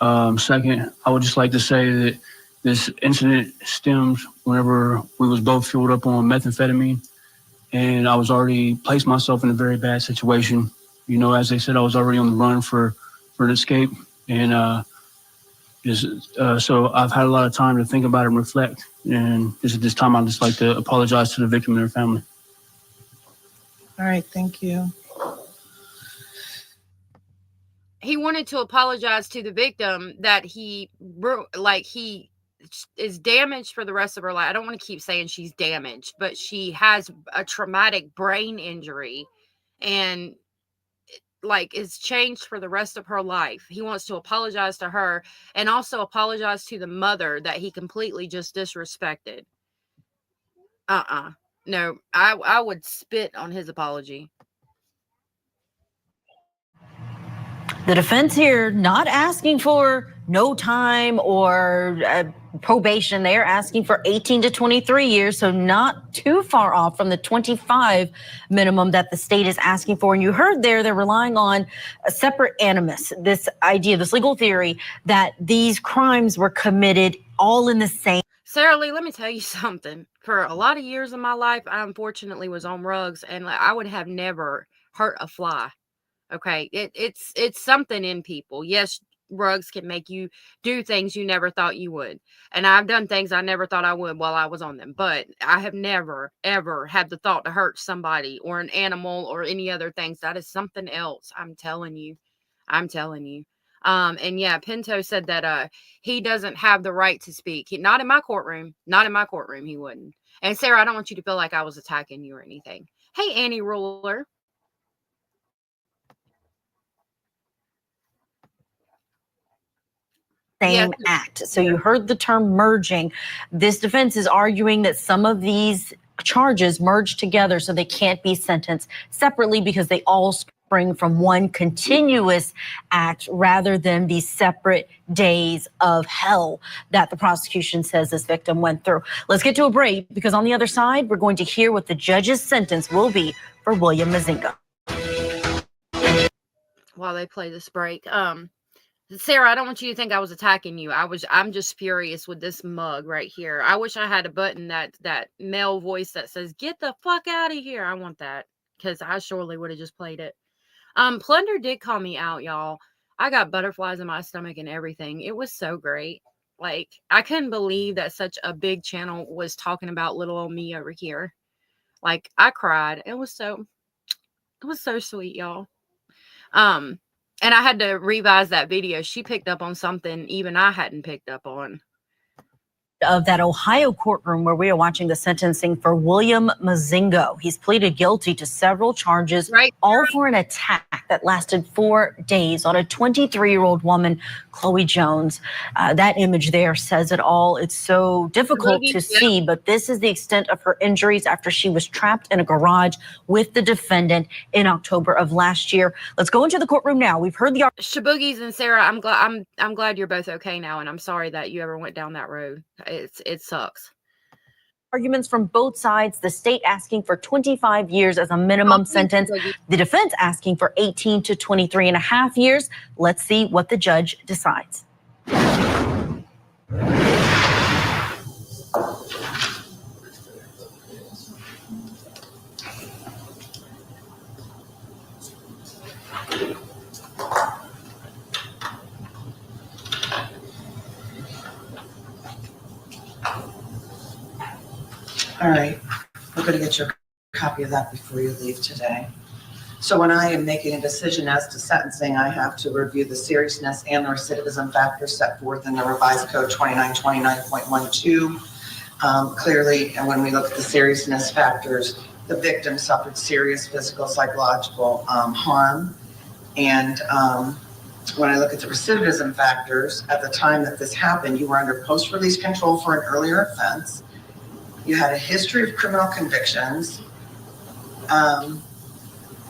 Second, I would just like to say that this incident stems whenever we was both fueled up on methamphetamine, and I was already placed myself in a very bad situation. You know, as they said, I was already on the run for an escape, and so I've had a lot of time to think about it and reflect. And just at this time, I'd just like to apologize to the victim and their family. All right, thank you. He wanted to apologize to the victim that he is damaged for the rest of her life. I don't want to keep saying she's damaged, but she has a traumatic brain injury and is changed for the rest of her life. He wants to apologize to her and also apologize to the mother that he completely just disrespected. No, I would spit on his apology. The defense here not asking for no time or probation. They're asking for 18 to 23 years, so not too far off from the 25 minimum that the state is asking for. And you heard they're relying on a separate animus, this idea, this legal theory that these crimes were committed all in the same. Sarah Lee, let me tell you something. For a lot of years of my life, I unfortunately was on rugs, and I would have never hurt a fly. Okay, it's something in people. Yes, rugs can make you do things you never thought you would. And I've done things I never thought I would while I was on them. But I have never, ever had the thought to hurt somebody or an animal or any other things. That is something else. I'm telling you. And yeah, Pinto said that he doesn't have the right to speak. Not in my courtroom. Not in my courtroom, he wouldn't. And Sarah, I don't want you to feel like I was attacking you or anything. Hey, Annie Ruler. Same act. So you heard the term merging. This defense is arguing that some of these charges merge together so they can't be sentenced separately because they all spring from one continuous act rather than these separate days of hell that the prosecution says this victim went through. Let's get to a break because on the other side, we're going to hear what the judge's sentence will be for William Mazinga. While they play this break, Sarah, I don't want you to think I was attacking you. I'm just furious with this mug right here. I wish I had a button that male voice that says, "Get the fuck out of here." I want that because I surely would have just played it. Plunder did call me out, y'all. I got butterflies in my stomach and everything. It was so great. I couldn't believe that such a big channel was talking about little old me over here. I cried. It was so sweet, y'all. And I had to revise that video. She picked up on something even I hadn't picked up on. Of that Ohio courtroom where we are watching the sentencing for William Mazinga. He's pleaded guilty to several charges, all for an attack that lasted 4 days on a 23-year-old woman, Chloe Jones. That image there says it all. It's so difficult to see, but this is the extent of her injuries after she was trapped in a garage with the defendant in October of last year. Let's go into the courtroom now. We've heard the Shaboogies and Sarah. I'm glad you're both okay now, and I'm sorry that you ever went down that road. It sucks. Arguments from both sides, the state asking for 25 years as a minimum sentence, the defense asking for 18 to 23 and a half years. Let's see what the judge decides. All right, we're going to get your copy of that before you leave today. So when I am making a decision as to sentencing, I have to review the seriousness and the recidivism factors set forth in the revised code 2929.12. Clearly, and when we look at the seriousness factors, the victim suffered serious physical, psychological harm. And when I look at the recidivism factors, at the time that this happened, you were under post-release control for an earlier offense. You had a history of criminal convictions.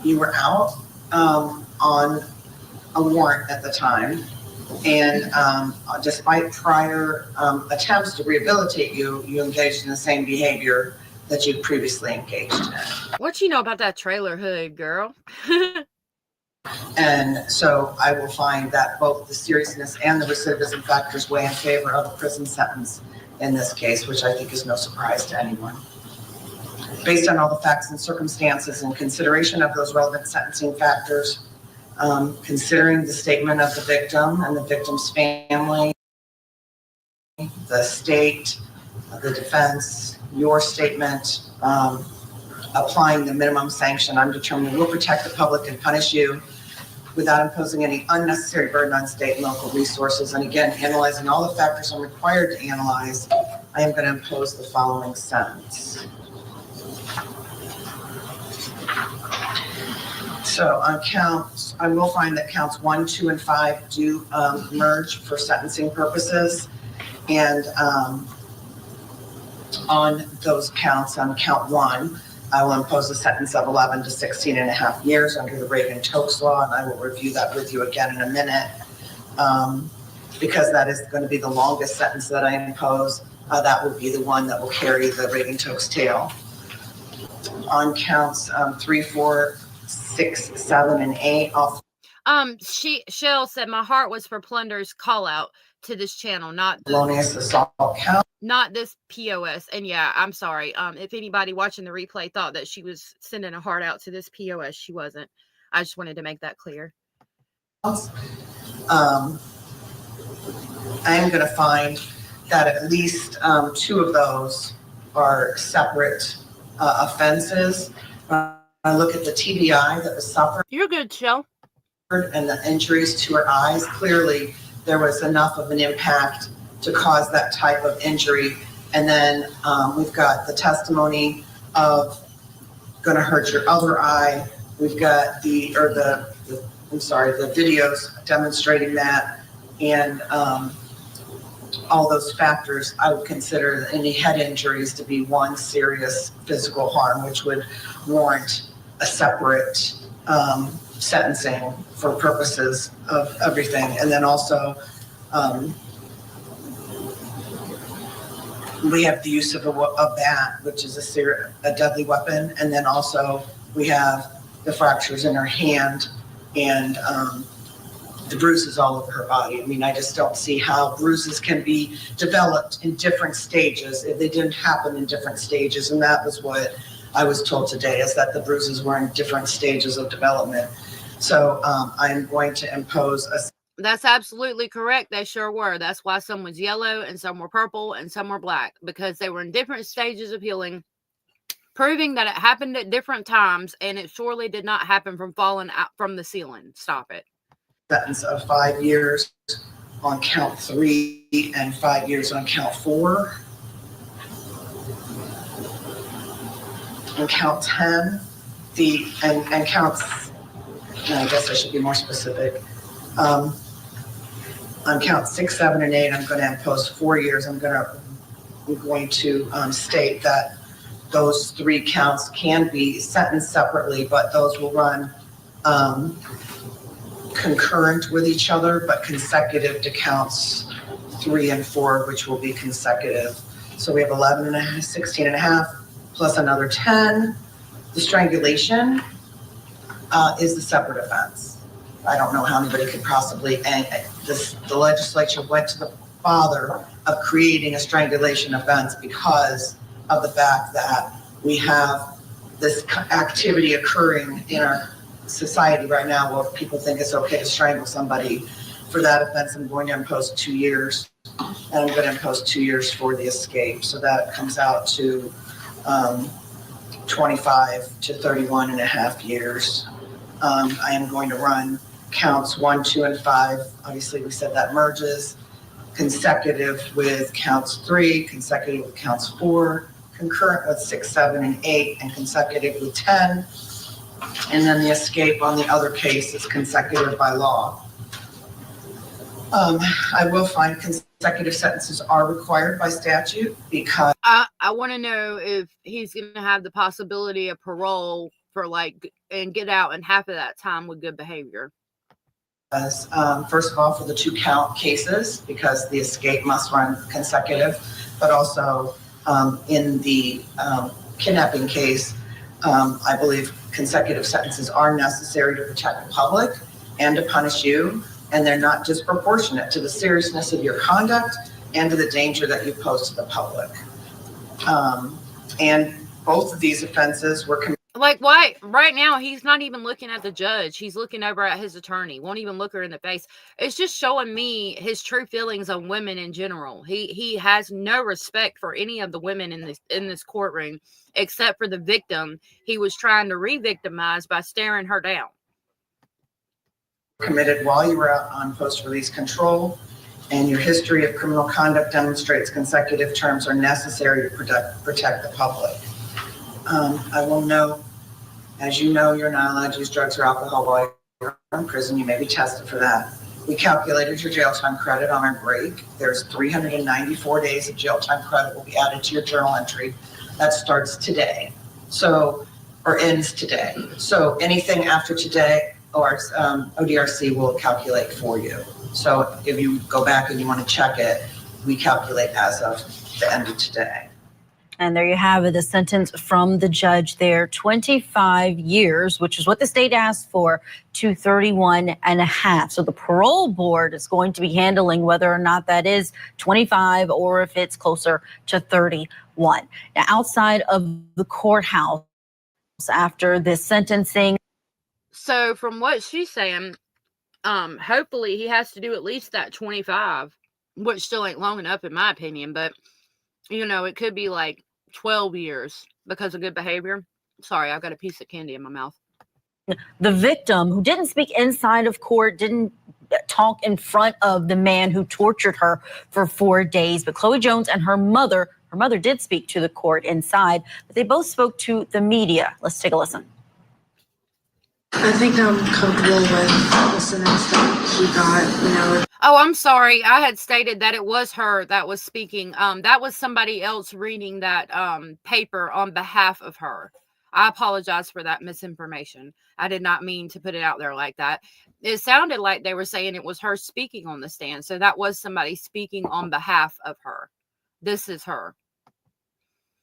You were out on a warrant at the time. And despite prior attempts to rehabilitate you, you engaged in the same behavior that you previously engaged in. What you know about that trailer hood, girl? And so I will find that both the seriousness and the recidivism factors weigh in favor of a prison sentence in this case, which I think is no surprise to anyone. Based on all the facts and circumstances and consideration of those relevant sentencing factors, considering the statement of the victim and the victim's family, the state, the defense, your statement, applying the minimum sanction undetermined will protect the public and punish you without imposing any unnecessary burden on state and local resources. And again, analyzing all the factors I'm required to analyze, I am going to impose the following sentence. So on counts, I will find that counts 1, 2, and 5 do merge for sentencing purposes. And on those counts, on count 1, I will impose a sentence of 11 to 16 and a half years under the Reagan-Tokes law, and I will review that with you again in a minute, because that is going to be the longest sentence that I impose. That will be the one that will carry the Reagan-Tokes tail. On counts 3, 4, 6, 7, and 8, Shell said my heart was for Plunder's call out to this channel, not felonious assault count. Not this POS. And yeah, I'm sorry. If anybody watching the replay thought that she was sending a heart out to this POS, she wasn't. I just wanted to make that clear. I am going to find that at least 2 of those are separate offenses. I look at the TBI that was suffered. You're good, Shell. And the injuries to her eyes. Clearly, there was enough of an impact to cause that type of injury. And then we've got the testimony of going to hurt your other eye. We've got the videos demonstrating that. And all those factors, I would consider any head injuries to be one serious physical harm, which would warrant a separate sentencing for purposes of everything. And then also, we have the use of a bat, which is a deadly weapon. And then also we have the fractures in her hand and the bruises all over her body. I mean, I just don't see how bruises can be developed in different stages if they didn't happen in different stages. And that was what I was told today, is that the bruises were in different stages of development. So I'm going to impose a... That's absolutely correct. They sure were. That's why some was yellow and some were purple and some were black, because they were in different stages of healing, proving that it happened at different times, and it surely did not happen from falling out from the ceiling. Stop it. Sentence of 5 years on count 3 and 5 years on count 4. On count 10, and counts, no, I guess I should be more specific. On count 6, 7, and 8, I'm going to impose 4 years. I'm going to state that those 3 counts can be sentenced separately, but those will run concurrent with each other, but consecutive to counts 3 and 4, which will be consecutive. So we have 11 and a half, 16 and a half, plus another 10. The strangulation is the separate offense. I don't know how anybody could possibly, the legislature went to the bother of creating a strangulation offense because of the fact that we have this activity occurring in our society right now where people think it's okay to strangle somebody. For that offense, I'm going to impose 2 years, and I'm going to impose 2 years for the escape. So that comes out to 25 to 31 and a half years. I am going to run counts 1, 2, and 5. Obviously, we said that merges. Consecutive with counts 3, consecutive with counts 4, concurrent with 6, 7, and 8, and consecutive with 10. And then the escape on the other case is consecutive by law. I will find consecutive sentences are required by statute because I want to know if he's going to have the possibility of parole for and get out in half of that time with good behavior. First of all, for the 2 count cases, because the escape must run consecutive, but also in the kidnapping case, I believe consecutive sentences are necessary to protect the public and to punish you, and they're not disproportionate to the seriousness of your conduct and to the danger that you pose to the public. And both of these offenses were committed. Like, why? Right now, he's not even looking at the judge. He's looking over at his attorney. Won't even look her in the face. It's just showing me his true feelings on women in general. He has no respect for any of the women in this courtroom, except for the victim he was trying to re-victimize by staring her down. Committed while you were out on post-release control, and your history of criminal conduct demonstrates consecutive terms are necessary to protect the public. I will note, as you know, you're not allowed to use drugs or alcohol while you're in prison. You may be tested for that. We calculated your jail time credit on our break. There's 394 days of jail time credit will be added to your journal entry. That starts today, or ends today. So anything after today, or ODRC will calculate for you. So if you go back and you want to check it, we calculate as of the end of today. And there you have it, the sentence from the judge there, 25 years, which is what the state asked for, to 31 and a half. So the parole board is going to be handling whether or not that is 25 or if it's closer to 31. Now, outside of the courthouse, after this sentencing. So from what she's saying, hopefully he has to do at least that 25, which still ain't long enough in my opinion, but you know, it could be like 12 years because of good behavior. Sorry, I've got a piece of candy in my mouth. The victim, who didn't speak inside of court, didn't talk in front of the man who tortured her for 4 days, but Chloe Jones and her mother did speak to the court inside, but they both spoke to the media. Let's take a listen. I think I'm comfortable with the sentence that he got, you know. Oh, I'm sorry. I had stated that it was her that was speaking. That was somebody else reading that paper on behalf of her. I apologize for that misinformation. I did not mean to put it out there like that. It sounded like they were saying it was her speaking on the stand. So that was somebody speaking on behalf of her. This is her.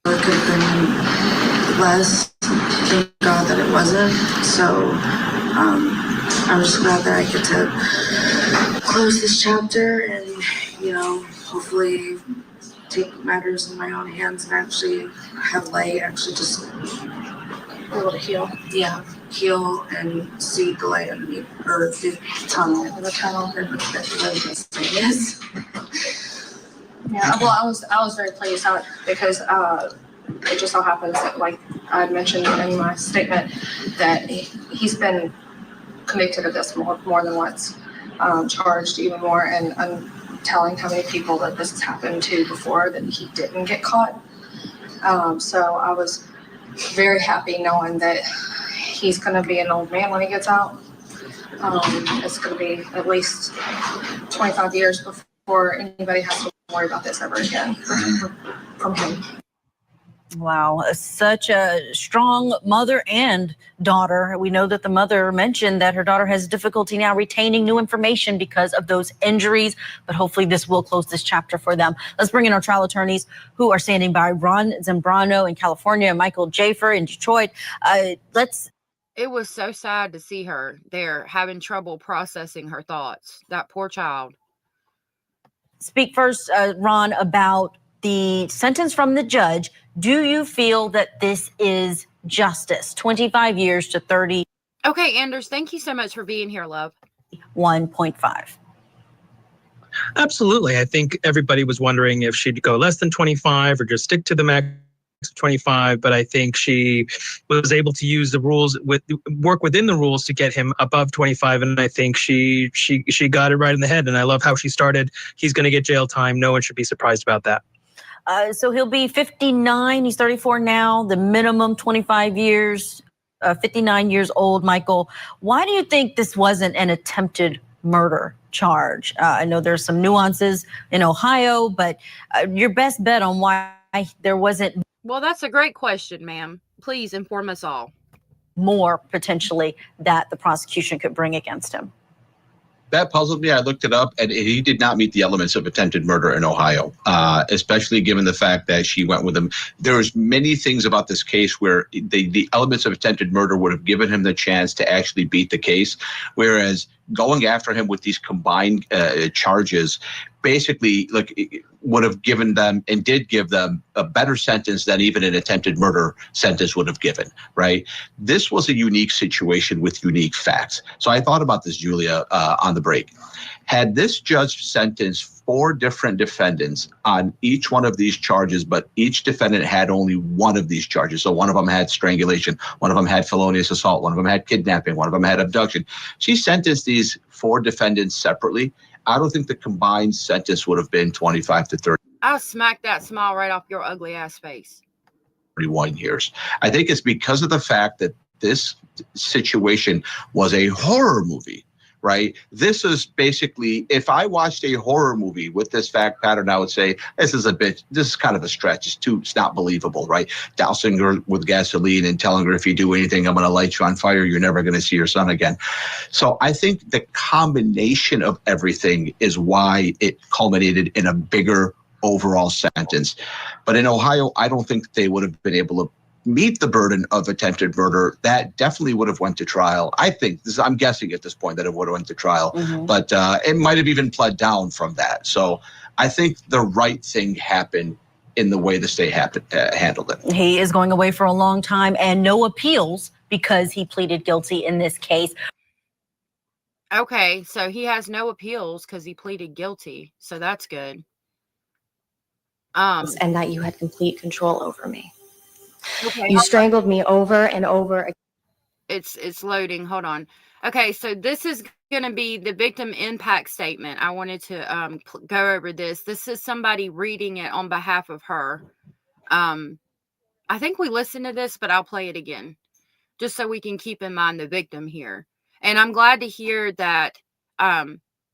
It could have been less. Thank God that it wasn't. So I'm just glad that I get to close this chapter and, you know, hopefully take matters in my own hands and actually have light, actually just be able to heal. Yeah, heal and see the light underneath, or the tunnel. The tunnel. That's what I was going to say, yes. Yeah, well, I was very pleased because it just so happens that, like I had mentioned in my statement, that he's been convicted of this more than once, charged even more, and I'm telling how many people that this has happened to before that he didn't get caught. So I was very happy knowing that he's going to be an old man when he gets out. It's going to be at least 25 years before anybody has to worry about this ever again from him. Wow, such a strong mother and daughter. We know that the mother mentioned that her daughter has difficulty now retaining new information because of those injuries, but hopefully this will close this chapter for them. Let's bring in our trial attorneys who are standing by. Ron Zambrano in California, Michael Jaffer in Detroit. It was so sad to see her there having trouble processing her thoughts. That poor child. Speak first, Ron, about the sentence from the judge. Do you feel that this is justice? 25 years to 30. Okay, Anders, thank you so much for being here, love. 1.5. Absolutely. I think everybody was wondering if she'd go less than 25 or just stick to the max of 25, but I think she was able to use the rules, work within the rules to get him above 25, and I think she got it right in the head, and I love how she started. He's going to get jail time. No one should be surprised about that. So he'll be 59. He's 34 now. The minimum 25 years, 59 years old. Michael, why do you think this wasn't an attempted murder charge? I know there's some nuances in Ohio, but your best bet on why there wasn't. Well, that's a great question, ma'am. Please inform us all. More potentially that the prosecution could bring against him. That puzzled me. I looked it up, and he did not meet the elements of attempted murder in Ohio, especially given the fact that she went with him. There's many things about this case where the elements of attempted murder would have given him the chance to actually beat the case, whereas going after him with these combined charges basically would have given them and did give them a better sentence than even an attempted murder sentence would have given, right? This was a unique situation with unique facts. So I thought about this, Julia, on the break. Had this judge sentenced 4 different defendants on each one of these charges, but each defendant had only one of these charges. So one of them had strangulation, one of them had felonious assault, one of them had kidnapping, one of them had abduction. She sentenced these 4 defendants separately. I don't think the combined sentence would have been 25 to 30. I'll smack that smile right off your ugly ass face. 31 years. I think it's because of the fact that this situation was a horror movie, right? This is basically, if I watched a horror movie with this fact pattern, I would say, this is kind of a stretch. It's not believable, right? Dousing her with gasoline and telling her, if you do anything, I'm going to light you on fire. You're never going to see your son again. So I think the combination of everything is why it culminated in a bigger overall sentence. But in Ohio, I don't think they would have been able to meet the burden of attempted murder. That definitely would have went to trial. I think I'm guessing at this point that it would have went to trial, but it might have even pled down from that. So I think the right thing happened in the way the state handled it. He is going away for a long time and no appeals because he pleaded guilty in this case. Okay, so he has no appeals because he pleaded guilty. So that's good. And that you had complete control over me. Okay, You strangled me over and over again. It's loading. Hold on. Okay, so this is going to be the victim impact statement. I wanted to go over this. This is somebody reading it on behalf of her. I think we listened to this, but I'll play it again just so we can keep in mind the victim here. And I'm glad to hear that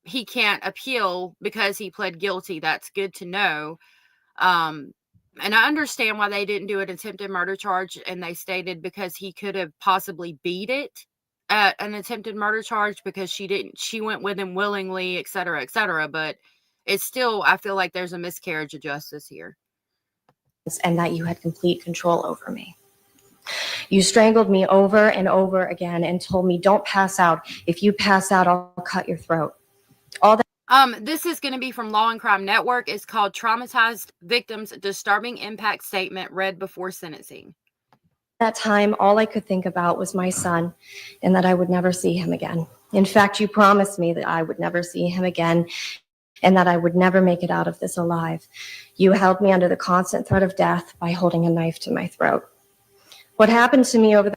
he can't appeal because he pled guilty. That's good to know. And I understand why they didn't do an attempted murder charge, and they stated because he could have possibly beat it at an attempted murder charge because she went with him willingly, et cetera, et cetera. But it's still, I feel like there's a miscarriage of justice here. And that you had complete control over me. You strangled me over and over again and told me, don't pass out. If you pass out, I'll cut your throat. All that. This is going to be from Law and Crime Network. It's called Traumatized Victims Disturbing Impact Statement read before sentencing. That time, all I could think about was my son and that I would never see him again. In fact, you promised me that I would never see him again and that I would never make it out of this alive. You held me under the constant threat of death by holding a knife to my throat. What happened to me over the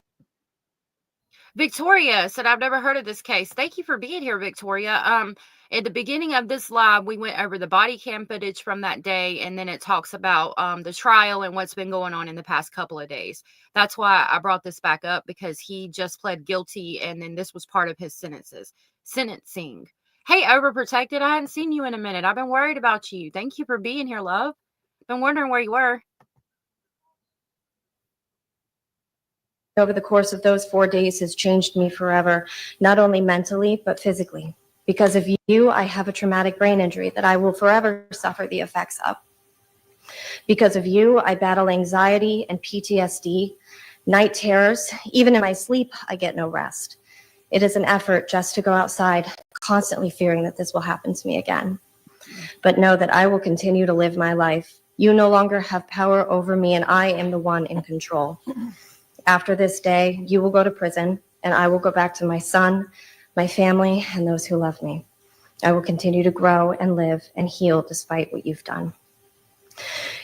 Victoria said, I've never heard of this case. Thank you for being here, Victoria. At the beginning of this live, we went over the body cam footage from that day, and then it talks about the trial and what's been going on in the past couple of days. That's why I brought this back up, because he just pled guilty, and then this was part of his sentencing. Hey, Overprotected, I hadn't seen you in a minute. I've been worried about you. Thank you for being here, love. Been wondering where you were. over the course of those 4 days has changed me forever, not only mentally, but physically. Because of you, I have a traumatic brain injury that I will forever suffer the effects of. Because of you, I battle anxiety and PTSD, night terrors. Even in my sleep, I get no rest. It is an effort just to go outside, constantly fearing that this will happen to me again. But know that I will continue to live my life. You no longer have power over me, and I am the one in control. After this day, you will go to prison, and I will go back to my son, my family, and those who love me. I will continue to grow and live and heal despite what you've done.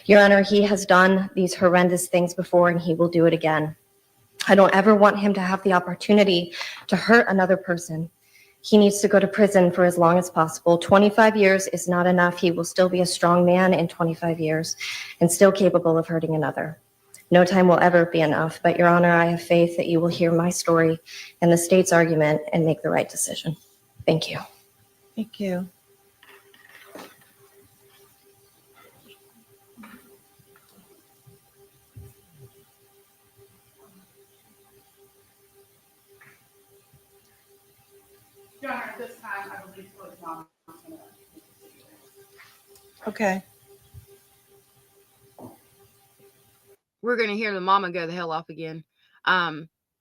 Your Honor, he has done these horrendous things before, and he will do it again. I don't ever want him to have the opportunity to hurt another person. He needs to go to prison for as long as possible. 25 years is not enough. He will still be a strong man in 25 years and still capable of hurting another. No time will ever be enough, but Your Honor, I have faith that you will hear my story and the state's argument and make the right decision. Thank you. Thank you. Your Honor, at this time, I believe it was not. Okay. We're going to hear the mama go the hell off again.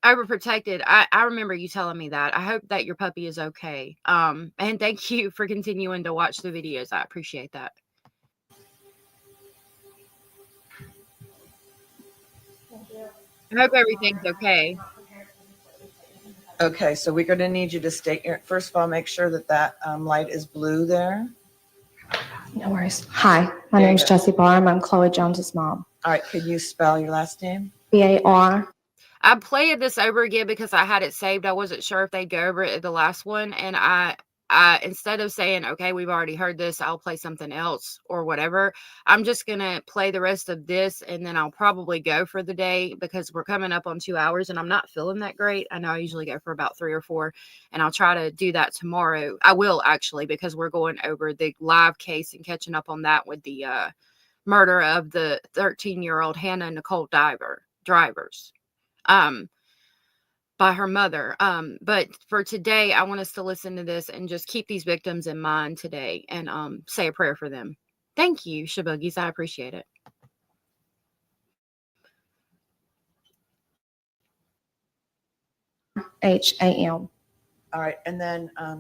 overprotected. I remember you telling me that. I hope that your puppy is okay. And thank you for continuing to watch the videos. I appreciate that. I hope everything's okay. Okay, so we're going to need you to state your, first of all, make sure that that light is blue there. No worries. Hi, my name is Jessie Barham. I'm Chloe Jones's mom. All right, could you spell your last name? B-A-R. I played this over again because I had it saved. I wasn't sure if they'd go over it at the last one. And I instead of saying, okay, we've already heard this, I'll play something else or whatever. I'm just going to play the rest of this and then I'll probably go for the day because we're coming up on 2 hours and I'm not feeling that great. I know I usually go for about 3 or 4 and I'll try to do that tomorrow. I will actually, because we're going over the live case and catching up on that with the murder of the 13-year-old Hannah Nicole Drivers. By her mother. But for today, I want us to listen to this and just keep these victims in mind today and say a prayer for them. Thank you, Shaboogies. I appreciate it. H-A-M. All right, and then I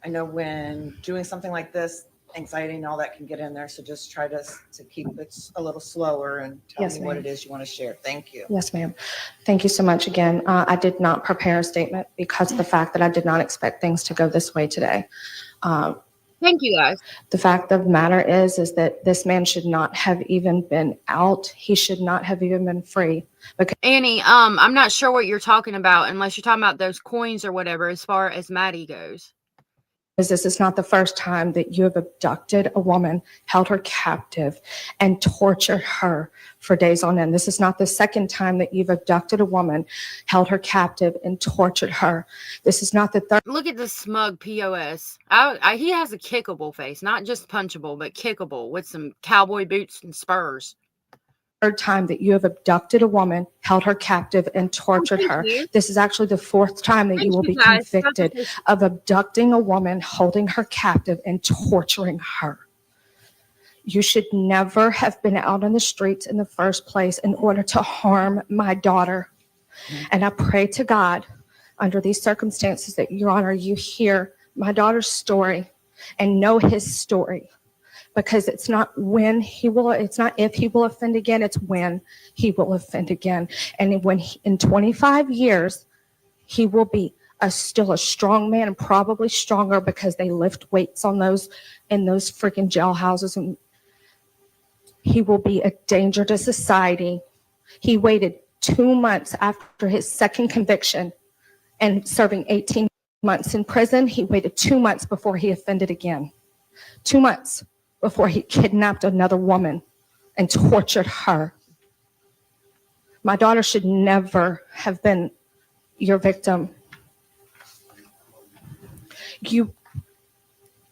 know when doing something like this, anxiety and all that can get in there, so just try to keep it a little slower and tell Yes, me what ma'am. it is you want to share. Thank you. Yes, ma'am. Thank you so much again. I did not prepare a statement because of the fact that I did not expect things to go this way today. Thank you, guys. The fact of the matter is that this man should not have even been out. He should not have even been free. Because Annie, I'm not sure what you're talking about unless you're talking about those coins or whatever as far as Maddie goes. this is not the first time that you have abducted a woman, held her captive, and tortured her for days on end. This is not the second time that you've abducted a woman, held her captive, and tortured her. This is not the third. Look at this smug POS. He has a kickable face, not just punchable, but kickable with some cowboy boots and spurs. Third time that you have abducted a woman, held her captive, and tortured her. This is actually the fourth time that you will be convicted of abducting a woman, holding her captive, and torturing her. You should never have been out on the streets in the first place in order to harm my daughter. And I pray to God, under these circumstances, that, Your Honor, you hear my daughter's story and know his story. Because it's not it's not if he will offend again, it's when he will offend again. And when in 25 years, he will be still a strong man and probably stronger because they lift weights on those in those freaking jailhouses. And he will be a danger to society. He waited 2 months after his second conviction and serving 18 months in prison. He waited 2 months before he offended again. 2 months. Before he kidnapped another woman and tortured her. My daughter should never have been your victim. You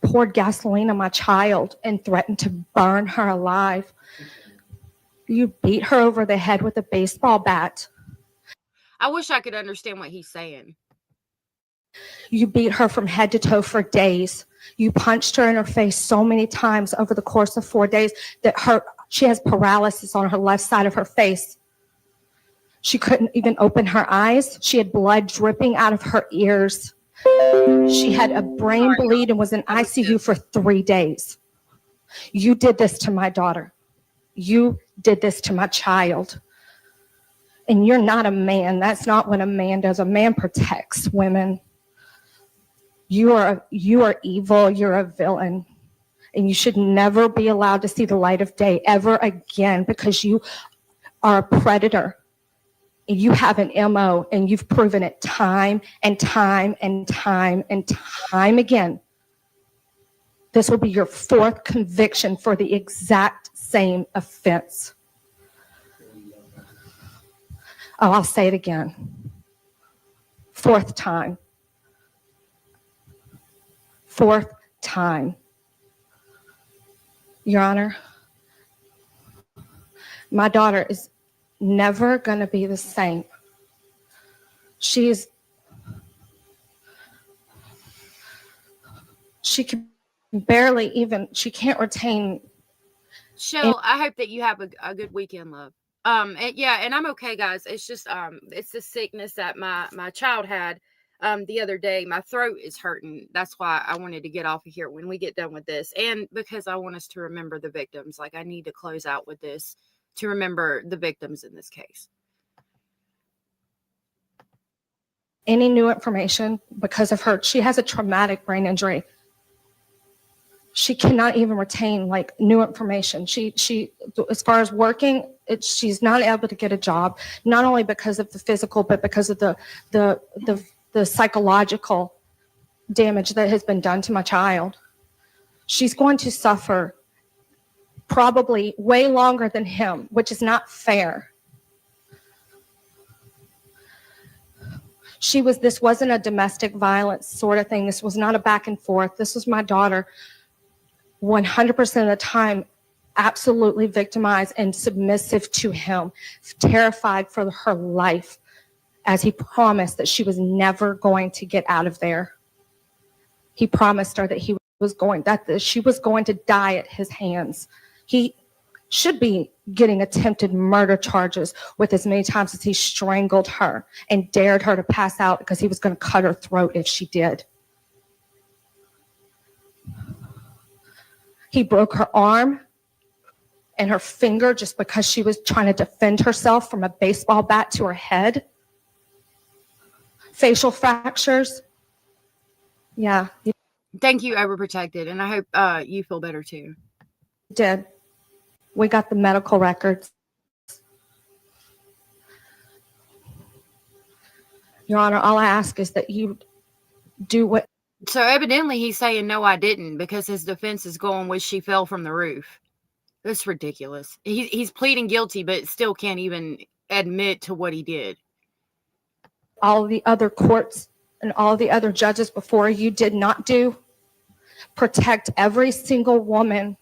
poured gasoline on my child and threatened to burn her alive. You beat her over the head with a baseball bat. I wish I could understand what he's saying. You beat her from head to toe for days. You punched her in her face so many times over the course of 4 days that she has paralysis on her left side of her face. She couldn't even open her eyes. She had blood dripping out of her ears. She had a brain bleed and was in ICU for 3 days. You did this to my daughter. You did this to my child. And you're not a man. That's not what a man does. A man protects women. You are evil. You're a villain. And you should never be allowed to see the light of day ever again because you are a predator. And you have an MO and you've proven it time and time and time and time again. This will be your 4th conviction for the exact same offense. Oh, I'll say it again. 4th time. 4th time. Your Honor, my daughter is never going to be the same. She can barely even, she can't retain. Shell, I hope that you have a good weekend, love. Yeah, and I'm okay, guys. It's just it's the sickness that my child had the other day. My throat is hurting. That's why I wanted to get off of here when we get done with this, and because I want us to remember the victims. Like, I need to close out with this to remember the victims in this case. Any new information because of her, she has a traumatic brain injury. She cannot even retain like new information. She as far as working, she's not able to get a job, not only because of the physical, but because of the psychological damage that has been done to my child. She's going to suffer probably way longer than him, which is not fair. This wasn't a domestic violence sort of thing. This was not a back and forth. This was my daughter 100% of the time absolutely victimized and submissive to him, terrified for her life, as he promised that she was never going to get out of there. He promised her that she was going to die at his hands. He should be getting attempted murder charges with as many times as he strangled her and dared her to pass out because he was going to cut her throat if she did. He broke her arm and her finger just because she was trying to defend herself from a baseball bat to her head. Facial fractures. Yeah. Thank you, Overprotected, and I hope you feel better too. Did. We got the medical records. Your Honor, all I ask is that you do what. So evidently he's saying, no, I didn't, because his defense is going with she fell from the roof. That's ridiculous. He's pleading guilty, but still can't even admit to what he did. All the other courts and all the other judges before you did not do. Protect every single woman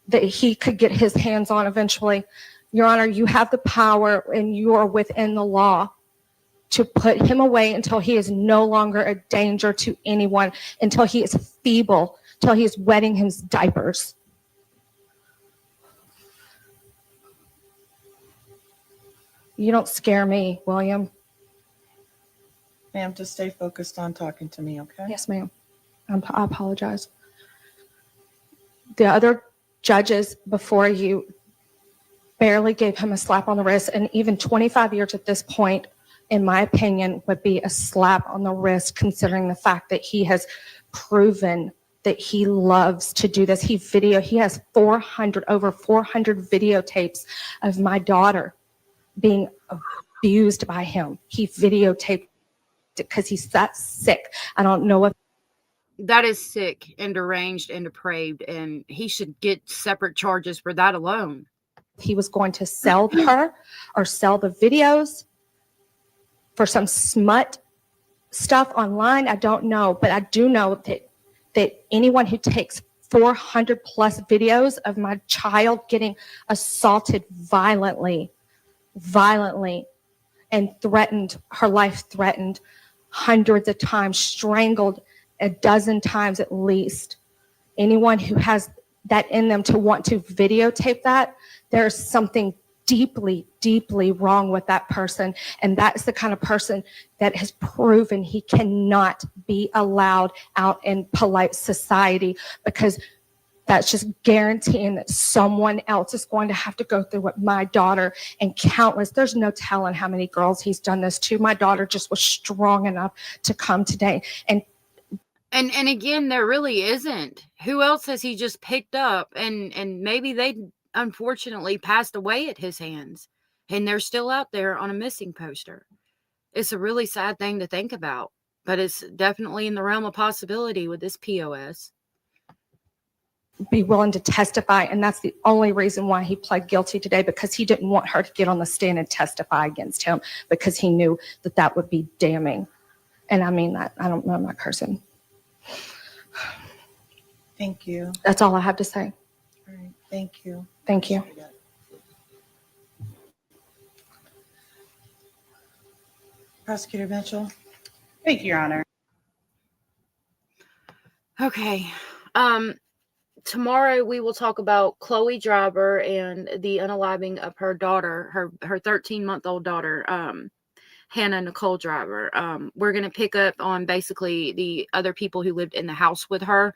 that he could get his hands on eventually. Your Honor, you have the power and you are within the law to put him away until he is no longer a danger to anyone, until he is feeble, until he is wetting his diapers. You don't scare me, William. Ma'am, just stay focused on talking to me, okay? Yes, ma'am. I apologize. The other judges before you barely gave him a slap on the wrist, and even 25 years at this point, in my opinion, would be a slap on the wrist, considering the fact that he has proven that he loves to do this. He has over 400 videotapes of my daughter being abused by him. He videotaped it because he's that sick. I don't know if that is sick and deranged and depraved, and he should get separate charges for that alone. He was going to sell her or sell the videos for some smut stuff online. I don't know, but I do know that anyone who takes 400 plus videos of my child getting assaulted violently, and threatened, her life threatened hundreds of times, strangled a dozen times at least. Anyone who has that in them to want to videotape that, there's something deeply, deeply wrong with that person. And that's the kind of person that has proven he cannot be allowed out in polite society, because that's just guaranteeing that someone else is going to have to go through what my daughter and countless, there's no telling how many girls he's done this to. My daughter just was strong enough to come today. And again, there really isn't. Who else has he just picked up? And maybe they unfortunately passed away at his hands, and they're still out there on a missing poster. It's a really sad thing to think about, but it's definitely in the realm of possibility with this POS. Be willing to testify, and that's the only reason why he pled guilty today, because he didn't want her to get on the stand and testify against him, because he knew that that would be damning. And I mean that. I'm not cursing. Thank you. That's all I have to say. All right. Thank you. Thank you. Prosecutor Mitchell. Thank you, Your Honor. Okay. tomorrow we will talk about Chloe Driver and the unaliving of her daughter, her 13-month-old daughter, Hannah Nicole Driver. We're going to pick up on basically the other people who lived in the house with her.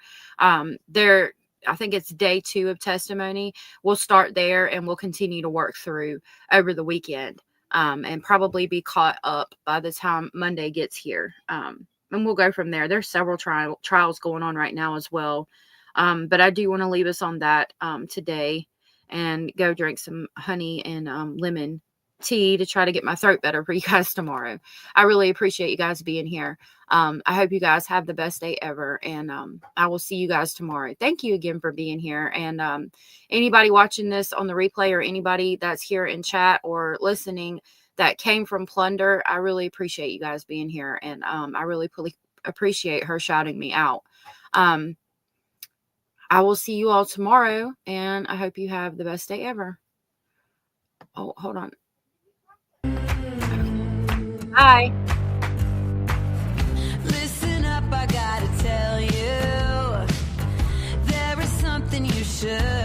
I think it's day 2 of testimony. We'll start there and we'll continue to work through over the weekend, and probably be caught up by the time Monday gets here. And we'll go from there. There's several trials going on right now as well. But I do want to leave us on that today and go drink some honey and lemon tea to try to get my throat better for you guys tomorrow. I really appreciate you guys being here. I hope you guys have the best day ever, and I will see you guys tomorrow. Thank you again for being here. And anybody watching this on the replay, or anybody that's here in chat or listening that came from Plunder, I really appreciate you guys being here, and I really appreciate her shouting me out. I will see you all tomorrow, and I hope you have the best day ever. Oh, hold on. Bye. Listen up, I gotta tell you, there is something you should